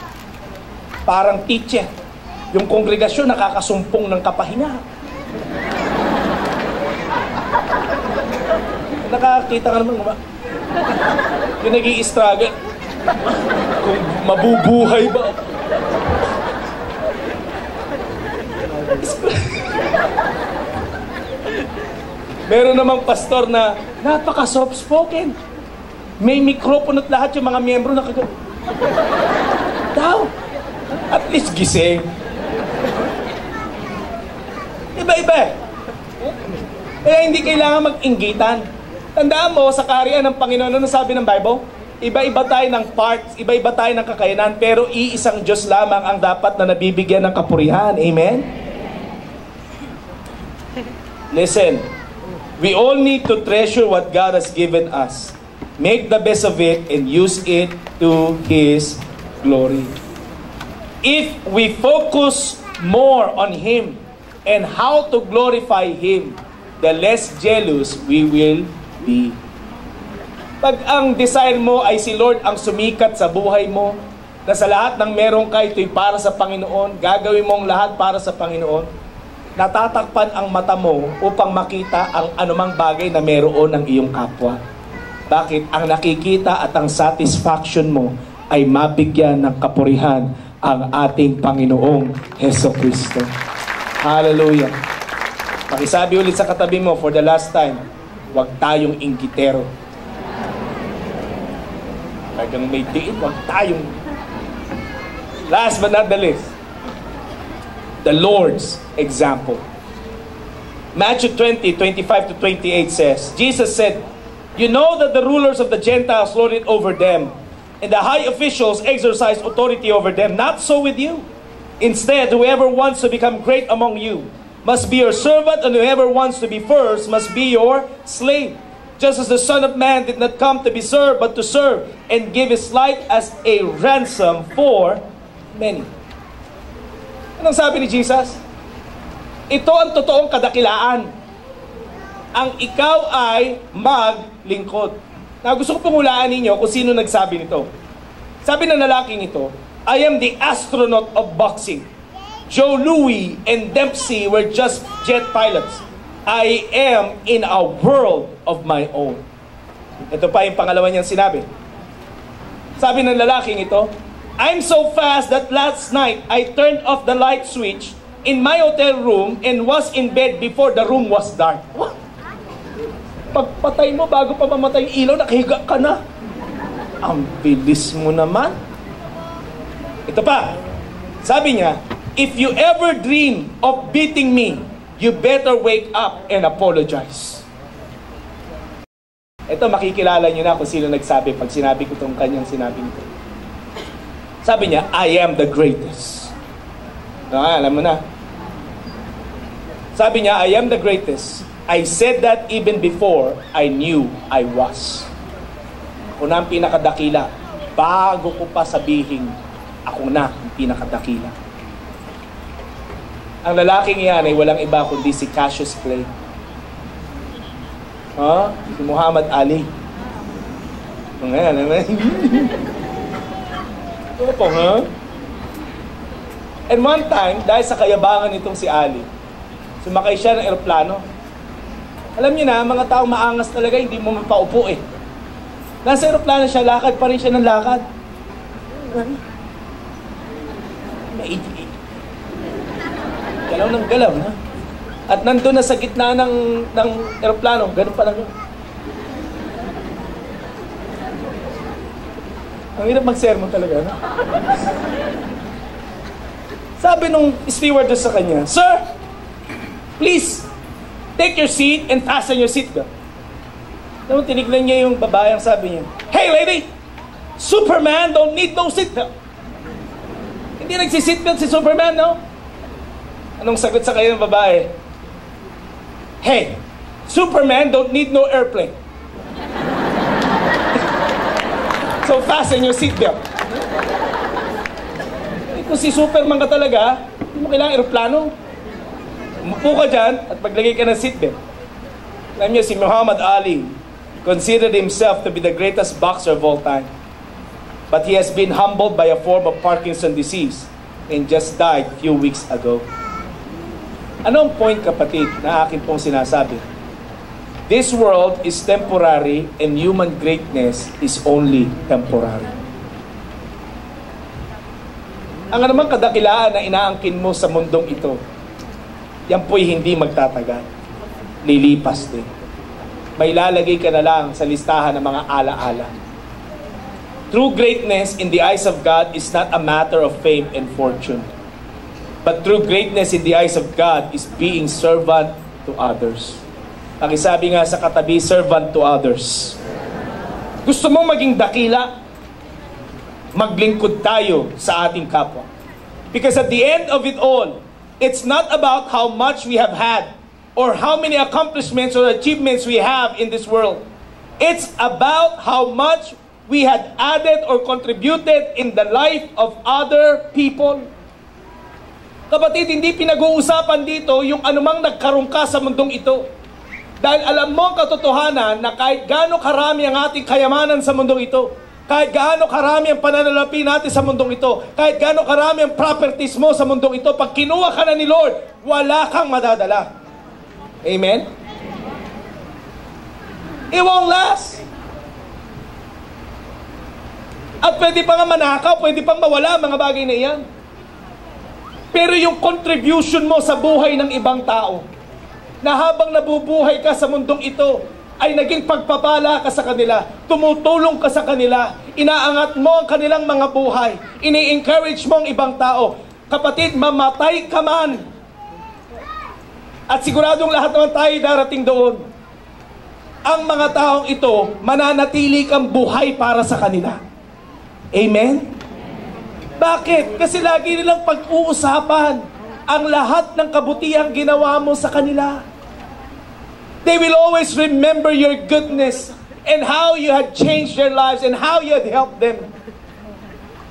Parang teacher. Yung kongregasyon nakakasumpong ng kapahinga. Nakakita ka naman ba? Yung nag-i-struggle. Kung mabubuhay ba? Meron namang pastor na napaka-soft-spoken. May mikropono at lahat yung mga miyembro na Daw! At least gising. Iba-iba. Kaya hindi kailangan mag-inggitan. Tandaan mo, sa kaharian ng Panginoon, ano sabi ng Bible? Iba-iba tayo ng parts, iba-iba tayo ng kakayanan, pero iisang Diyos lamang ang dapat na nabibigyan ng kapurihan. Amen? Listen, we all need to treasure what God has given us. Make the best of it and use it to His glory. If we focus more on Him and how to glorify Him, the less jealous we will be. Pag ang desire mo ay si Lord ang sumikat sa buhay mo, na sa lahat ng meron ka, ito'y para sa Panginoon, gagawin mong lahat para sa Panginoon, natatakpan ang mata mo upang makita ang anumang bagay na meron ng iyong kapwa. Bakit? Ang nakikita at ang satisfaction mo ay mabigyan ng kapurihan ang ating Panginoong Hesukristo. Hallelujah. Pakisabi ulit sa katabi mo for the last time, huwag tayong inggitero. Talagang may diin, huwag tayong... Last but not the least, the Lord's example. Matthew 20:25 to 28 says, Jesus said, "You know that the rulers of the Gentiles lord it over them, and the high officials exercise authority over them. Not so with you. Instead, whoever wants to become great among you must be your servant, and whoever wants to be first must be your slave. Just as the Son of Man did not come to be served, but to serve and give His life as a ransom for many." Anong sabi ni Jesus? Ito ang totoong kadakilaan. Ang ikaw ay maglingkod. Na gusto ko pong ninyo kung sino nagsabi nito. Sabi ng lalaking ito, "I am the astronaut of boxing. Joe Louis and Dempsey were just jet pilots. I am in a world of my own." Ito pa yung pangalawa niyang sinabi. Sabi ng lalaking ito, "I'm so fast that last night I turned off the light switch in my hotel room and was in bed before the room was dark." What? Pagpatay mo, bago pa mamatay yung ilaw, nakahiga ka na. Ang bilis mo naman. Ito pa. Sabi niya, "If you ever dream of beating me, you better wake up and apologize." Ito, makikilala niyo na kung sino nagsabi pag sinabi ko itong kanyang sinabi nito. Sabi niya, "I am the greatest." Alam mo na. Sabi niya, "I am the greatest. I said that even before I knew I was. Ako na ang pinakadakila bago ko pa sabihin ako na ang pinakadakila. Ang lalaking iyan ay walang iba kundi si Cassius Clay. Si Muhammad Ali. Ngayon naman. Opo, And one time, dahil sa kayabangan nitong si Ali, sumakay siya ng eroplano. Alam niyo na, mga taong maangas talaga, hindi mo mapaupo eh. Nasa eroplano siya, lakad pa rin siya ng lakad. Galaw ng galaw, na? At nandun na sa gitna ng eroplano, ganun pa lang yun. Ang hirap mag-sermon talaga, no? Sabi nung stewardess sa kanya, "Sir, please, take your seat and fasten your seatbelt." Naman tinignan niya yung babae, ang sabi niya, "Hey lady, Superman don't need no seatbelt." Hindi nagsi-seatbelt si Superman, no? Anong sagot sa kanya ng babae? "Hey, Superman don't need no airplane. So fasten your seatbelt." Kung si Superman ka talaga, hindi mo kailangan aeroplano. Umupo ka dyan at maglagay ka ng seatbelt. Alam niyo, si Muhammad Ali considered himself to be the greatest boxer of all time. But he has been humbled by a form of Parkinson's disease and just died few weeks ago. Anong point, kapatid, na akin pong sinasabi? This world is temporary and human greatness is only temporary. Ang anumang kadakilaan na inaangkin mo sa mundong ito, yan po'y hindi magtatagal. Lilipas din. May lalagay ka na lang sa listahan ng mga ala-ala. True greatness in the eyes of God is not a matter of fame and fortune. But true greatness in the eyes of God is being servant to others. Pakisabi nga sa katabi, servant to others. Gusto mo maging dakila? Maglingkod tayo sa ating kapwa. Because at the end of it all, it's not about how much we have had or how many accomplishments or achievements we have in this world. It's about how much we had added or contributed in the life of other people. Kapatid, hindi pinag-uusapan dito yung anumang nagkaroon ka sa mundong ito. Dahil alam mo ang katotohanan na kahit gaano karami ang ating kayamanan sa mundong ito, kahit gaano karami ang pananalapi natin sa mundong ito, kahit gaano karami ang properties mo sa mundong ito, pag kinuha ka na ni Lord, wala kang madadala. Amen? It won't last. At pwede pa nga manakaw, pwede pang mawala mga bagay na iyan. Pero yung contribution mo sa buhay ng ibang tao, na habang nabubuhay ka sa mundong ito, ay naging pagpapala ka sa kanila, tumutulong ka sa kanila, inaangat mo ang kanilang mga buhay, ini-encourage mo ang ibang tao. Kapatid, mamatay ka man. At siguradong lahat naman tayo darating doon. Ang mga taong ito, mananatili kang buhay para sa kanila. Amen? Bakit? Kasi lagi nilang pag-uusapan ang lahat ng kabutihang ginawa mo sa kanila. They will always remember your goodness and how you had changed their lives and how you had helped them.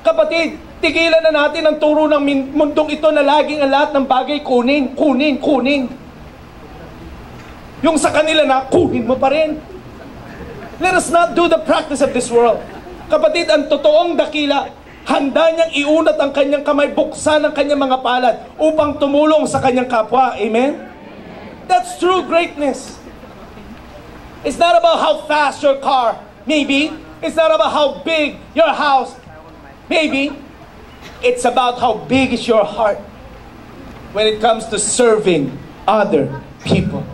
Kapatid, tigilan na natin ang turo ng mundong ito na laging ang lahat ng bagay kunin. Yung sa kanila na, kunin mo pa rin. Let us not do the practice of this world. Kapatid, ang totoong dakila, handa niyang iunat ang kanyang kamay, buksan ang kanyang mga palad upang tumulong sa kanyang kapwa. Amen? That's true greatness. It's not about how fast your car may be. It's not about how big your house may be. It's about how big is your heart when it comes to serving other people.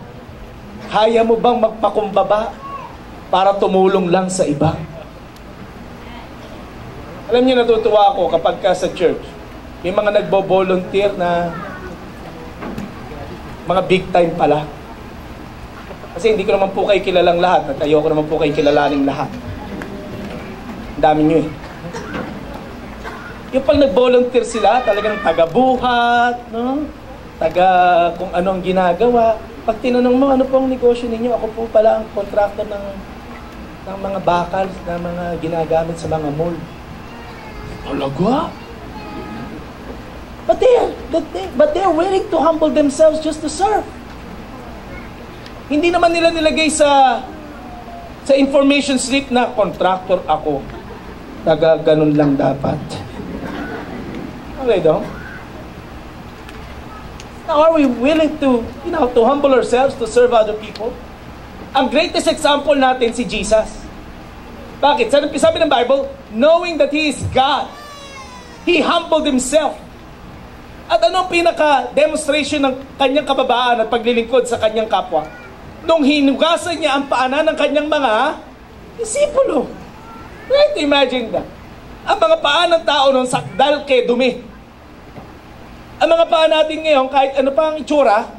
Kaya mo bang magpakumbaba para tumulong lang sa iba? Alam niyo, natutuwa ako kapag ka sa church, may mga nagbo-volunteer na mga big time pala. Kasi hindi ko naman po kayo kilalang lahat at ayoko naman po kayo kilalaning lahat. Ang dami nyo eh. Yung pag nag-volunteer sila, talagang tagabuhat, no? kung ano ang ginagawa. Pag tinanong mo, ano po ang negosyo ninyo? Ako po pala ang contractor ng mga bakals na mga ginagamit sa mga mall. Talaga? But they're willing to humble themselves just to serve. Hindi naman nila nilagay sa information slip na contractor ako. Ganun lang dapat. Okay, no? Now, are we willing to humble ourselves to serve other people? Ang greatest example natin si Jesus. Bakit? Sabi ng Bible, knowing that He is God, He humbled Himself. At anong pinaka-demonstration ng kanyang kababaan at paglilingkod sa kanyang kapwa? Nung hinugasan niya ang paanan ng kanyang mga disipulo. Right? Imagine that. Ang mga paa ng tao noon sakdal kay dumi. Ang mga paa natin ngayon, kahit ano pa ang itsura,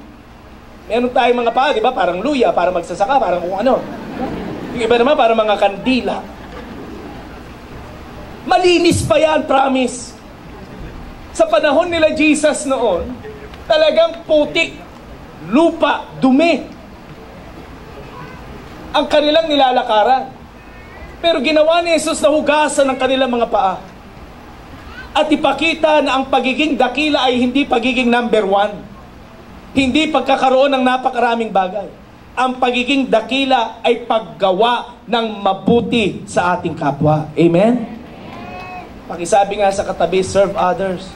meron tayong mga paa, di ba? Parang luya, parang magsasaka, parang kung ano. Yung iba naman, parang mga kandila. Malinis pa yan, promise. Sa panahon nila Jesus noon, talagang putik, lupa, dumi ang kanilang nilalakaran. Pero ginawa ni Jesus na hugasan ng kanilang mga paa. At ipakita na ang pagiging dakila ay hindi pagiging number one. Hindi pagkakaroon ng napakaraming bagay. Ang pagiging dakila ay paggawa ng mabuti sa ating kapwa. Amen? Pakisabi nga sa katabi, serve others.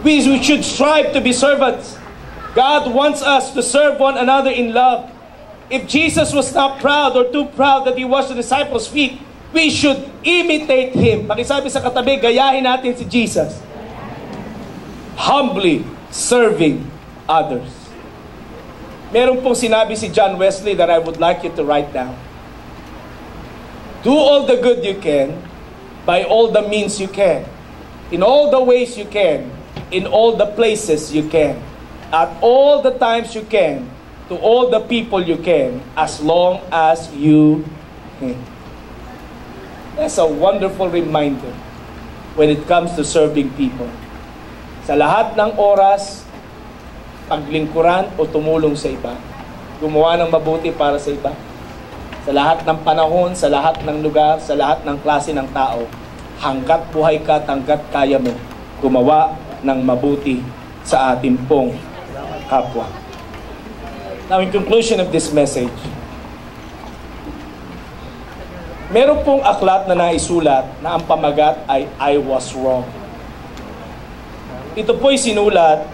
We should strive to be servants. God wants us to serve one another in love. If Jesus was not proud or too proud that He washed the disciples' feet, we should imitate Him. Pakisabi sa katabi, gayahin natin si Jesus. Humbly serving others. Meron pong sinabi si John Wesley that I would like you to write down. Do all the good you can, by all the means you can, in all the ways you can, in all the places you can, at all the times you can, to all the people you can, as long as you can. That's a wonderful reminder when it comes to serving people. Sa lahat ng oras, paglingkuran o tumulong sa iba. Gumawa ng mabuti para sa iba. Sa lahat ng panahon, sa lahat ng lugar, sa lahat ng klase ng tao, hanggat buhay ka, hanggat kaya mo, gumawa ng mabuti sa ating pong kapwa. Now, in conclusion of this message, meron pong aklat na naisulat na ang pamagat ay I Was Wrong. Ito po'y sinulat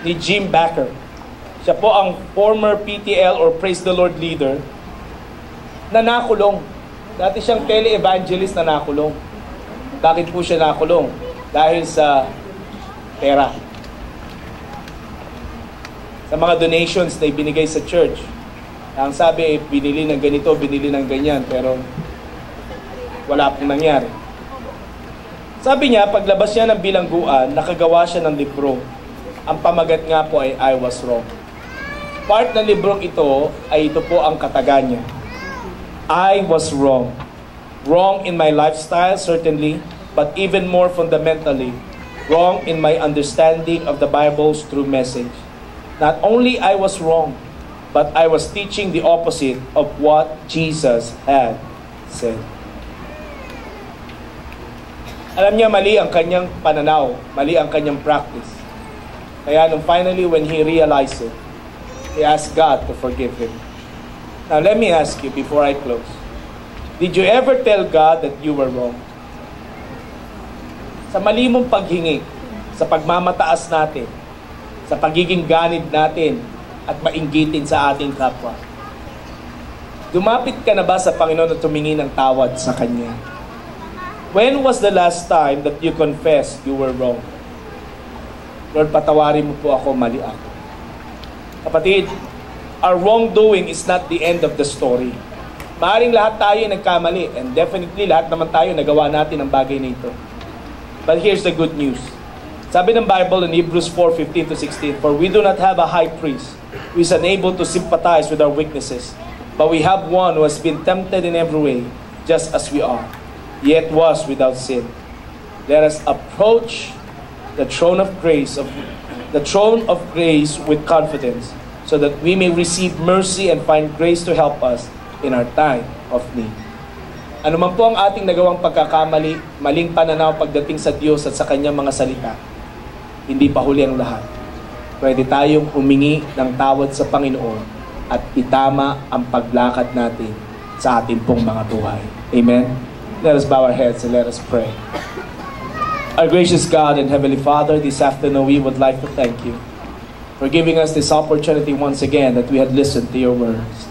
ni Jim Bakker. Siya po ang former PTL or Praise the Lord leader na nakulong. Dati siyang tele-evangelist na nakulong. Bakit po siya nakulong? Dahil sa pera. Sa mga donations na ibinigay sa church. Ang sabi, binili ng ganito, binili ng ganyan, pero wala pong nangyari. Sabi niya, paglabas niya ng bilangguan, nakagawa siya ng libro. Ang pamagat nga po ay I Was Wrong. Part ng librong ito ay ito po ang katagan niya. I was wrong. Wrong in my lifestyle, certainly, but even more fundamentally, wrong in my understanding of the Bible's true message. Not only I was wrong, but I was teaching the opposite of what Jesus had said. Alam niya, mali ang kanyang pananaw, mali ang kanyang practice. Kaya nung finally, when he realized it, he asked God to forgive him. Now, let me ask you before I close. Did you ever tell God that you were wrong? Sa mali mong paghingi, sa pagmamataas natin, sa pagiging ganid natin, at mainggitin sa ating kapwa. Dumapit ka na ba sa Panginoon at tumingi ng tawad sa Kanya? When was the last time that you confessed you were wrong? Lord, patawarin mo po ako, mali ako. Kapatid, our wrongdoing is not the end of the story. Maaaring lahat tayo nagkamali, and definitely lahat naman tayo nagawa natin ang bagay na ito. But here's the good news. Sabi ng Bible in Hebrews 4:15-16, "For we do not have a high priest who is unable to sympathize with our weaknesses, but we have one who has been tempted in every way, just as we are, yet was without sin. let us approach the throne of grace with confidence, so that we may receive mercy and find grace to help us in our time of need. Ano man po ang ating nagawang pagkakamali, maling pananaw pagdating sa Diyos at sa Kanyang mga salita, hindi pa huli ang lahat. Pwede tayong humingi ng tawad sa Panginoon at itama ang paglakad natin sa ating pong mga buhay. Amen? Let us bow our heads and let us pray. Our gracious God and Heavenly Father, this afternoon we would like to thank you for giving us this opportunity once again that we had listened to your words.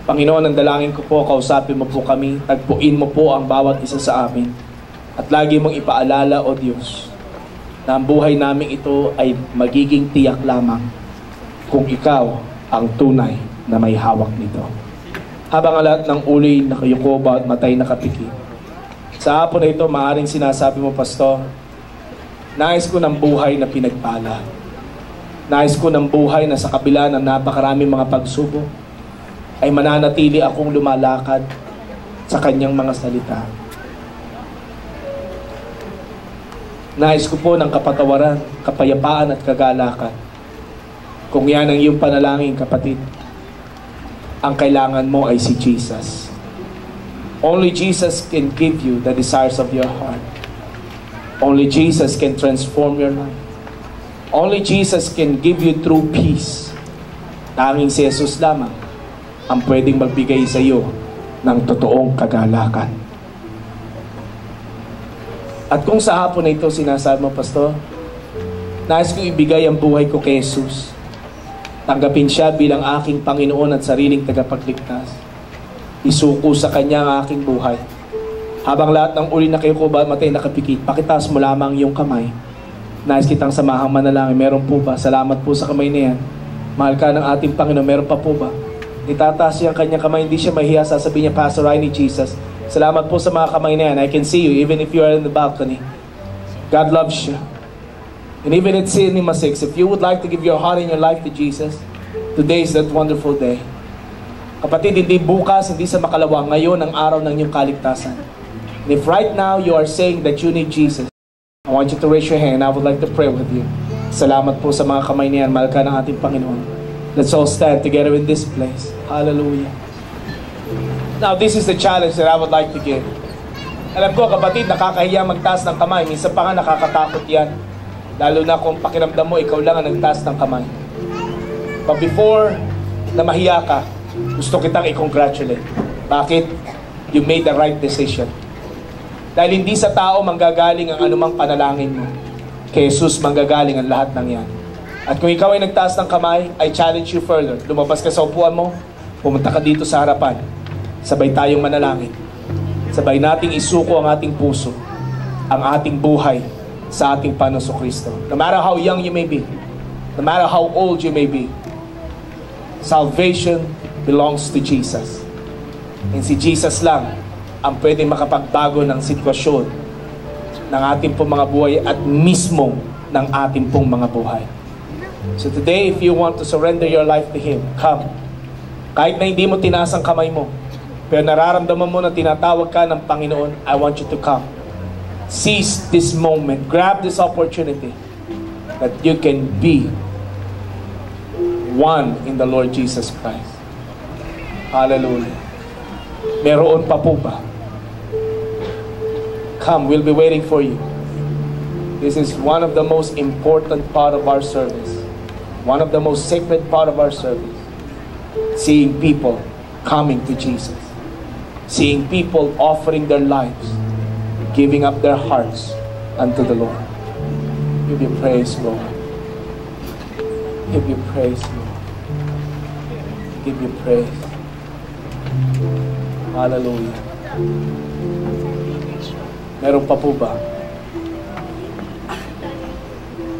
Panginoon, ang dalangin ko po, kausapin mo po kami, tagpuin mo po ang bawat isa sa amin, at lagi mong ipaalala, O Diyos, na ang buhay namin ito ay magiging tiyak lamang kung ikaw ang tunay na may hawak nito. Habang ang lahat ng ulo'y nakayuko at matay nakapikit, sa hapon na ito, maaaring sinasabi mo, Pastor, nais ko ng buhay na pinagpala. Nais ko ng buhay na sa kabila ng napakaraming mga pagsubok, ay mananatili akong lumalakad sa kanyang mga salita. Nais ko po ng kapatawaran, kapayapaan at kagalakan. Kung yan ang iyong panalangin, kapatid, ang kailangan mo ay si Jesus. Only Jesus can give you the desires of your heart. Only Jesus can transform your life. Only Jesus can give you true peace. Tanging si Jesus lamang ang pwedeng magbigay sa iyo ng totoong kagalakan. At kung sa hapon na ito sinasabi mo, Pastor, nais kong ibigay ang buhay ko kay Jesus. Tanggapin siya bilang aking Panginoon at sariling tagapagligtas. Isuko sa Kanya ang aking buhay. Habang lahat ng uli na kayo ko ba matay nakapikit, pakitaas mo lamang yung kamay. Nais kitang samahang manalangin. Meron po ba? Salamat po sa kamay na yan. Mahal ka ng ating Panginoon. Meron pa po ba? Itataas niya ang kanyang kamay. Hindi siya mahiya. Sasabihin niya, Pastor, I need Jesus. Salamat po sa mga kamay na yan. I can see you even if you are in the balcony. God loves you. And even at Cinema 6, if you would like to give your heart and your life to Jesus, today is that wonderful day. Kapatid, hindi bukas, hindi sa makalawa, ngayon ang araw ng iyong kaligtasan. And if right now you are saying that you need Jesus, I want you to raise your hand. I would like to pray with you. Salamat po sa mga kamay niyan. Mahal ka ng ating Panginoon. Let's all stand together in this place. Hallelujah. Now, this is the challenge that I would like to give. Alam ko, kapatid, nakakahiya magtaas ng kamay. Minsan pa nga nakakatakot yan. Lalo na kung pakiramdam mo, ikaw lang ang nagtaas ng kamay. But before na mahiya ka, gusto kitang i-congratulate. Bakit? You made the right decision. Dahil hindi sa tao manggagaling ang anumang panalangin mo. Kay Jesus manggagaling ang lahat ng yan. At kung ikaw ay nagtaas ng kamay, I challenge you further. Lumabas ka sa upuan mo, pumunta ka dito sa harapan. Sabay tayong manalangin. Sabay nating isuko ang ating puso, ang ating buhay sa ating Panginoon Kristo. No matter how young you may be, no matter how old you may be, salvation belongs to Jesus. And si Jesus lang ang pwedeng makapagbago ng sitwasyon ng ating pong mga buhay at mismo ng ating pong mga buhay. So today, if you want to surrender your life to Him, come. Kahit na hindi mo tinaas ang kamay mo, pero nararamdaman mo na tinatawag ka ng Panginoon, I want you to come. Seize this moment. Grab this opportunity that you can be one in the Lord Jesus Christ. Hallelujah. Meron pa po ba? Come, we'll be waiting for you. This is one of the most important part of our service. One of the most sacred part of our service. Seeing people coming to Jesus. Seeing people offering their lives, giving up their hearts unto the Lord. Give you praise, Lord. Give you praise, Lord. Give you praise. Hallelujah. Meron pa po ba?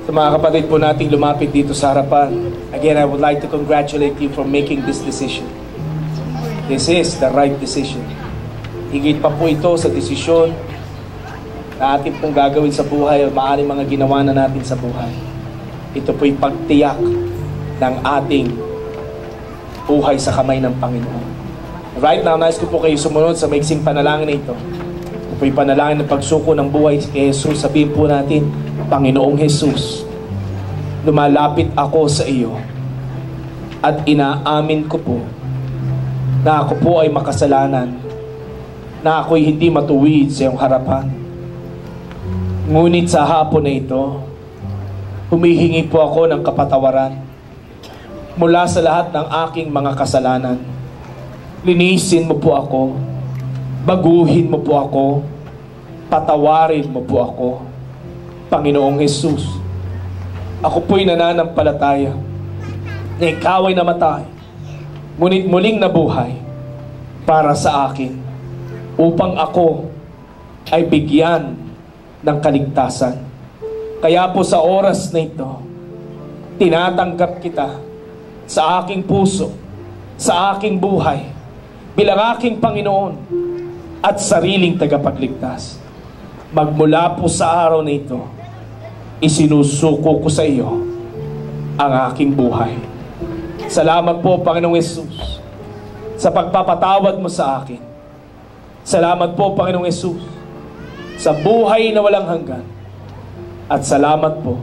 Sa mga kapatid po nating lumapit dito sa harapan, again, I would like to congratulate you for making this decision. This is the right decision. Higit pa po ito sa desisyon na ating pong gagawin sa buhay o maaaring mga ginawa na natin sa buhay. Ito po'y pagtiyak ng ating buhay sa kamay ng Panginoon. Right now, nais ko po kayo sumunod sa maiksing panalangin na ito. Ako'y panalangin ng pagsuko ng buhay kay Jesus. Sabihin po natin, Panginoong Jesus, lumalapit ako sa iyo at inaamin ko po na ako po ay makasalanan, na ako'y hindi matuwid sa iyong harapan. Ngunit sa hapon na ito, humihingi po ako ng kapatawaran mula sa lahat ng aking mga kasalanan. Linisin mo po ako, baguhin mo po ako, patawarin mo po ako, Panginoong Jesus. Ako po'y nananampalataya na ikaw ay namatay, ngunit muling nabuhay para sa akin, upang ako ay bigyan ng kaligtasan. Kaya po sa oras na ito, tinatanggap kita sa aking puso, sa aking buhay, bilang aking Panginoon at sariling tagapagligtas. Magmula po sa araw na ito, isinusuko ko sa iyo ang aking buhay. Salamat po, Panginoong Jesus, sa pagpapatawad mo sa akin. Salamat po, Panginoong Jesus, sa buhay na walang hanggan. At salamat po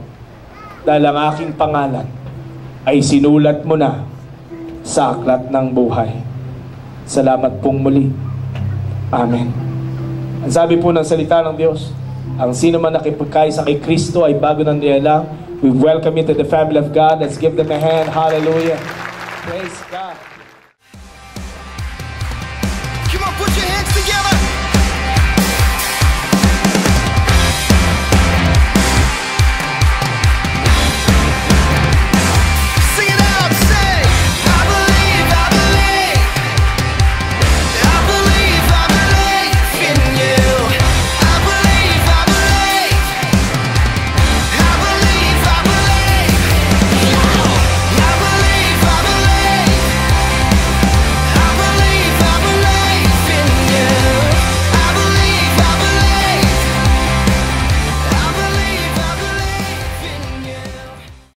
dahil ang aking pangalan ay sinulat mo na sa aklat ng buhay. Salamat pong muli. Amen. Ang sabi po ng salita ng Diyos, ang sino man nakipagkaisa kay Kristo ay bago ng nilalang. We welcome you to the family of God. Let's give them a hand. Hallelujah. Praise God.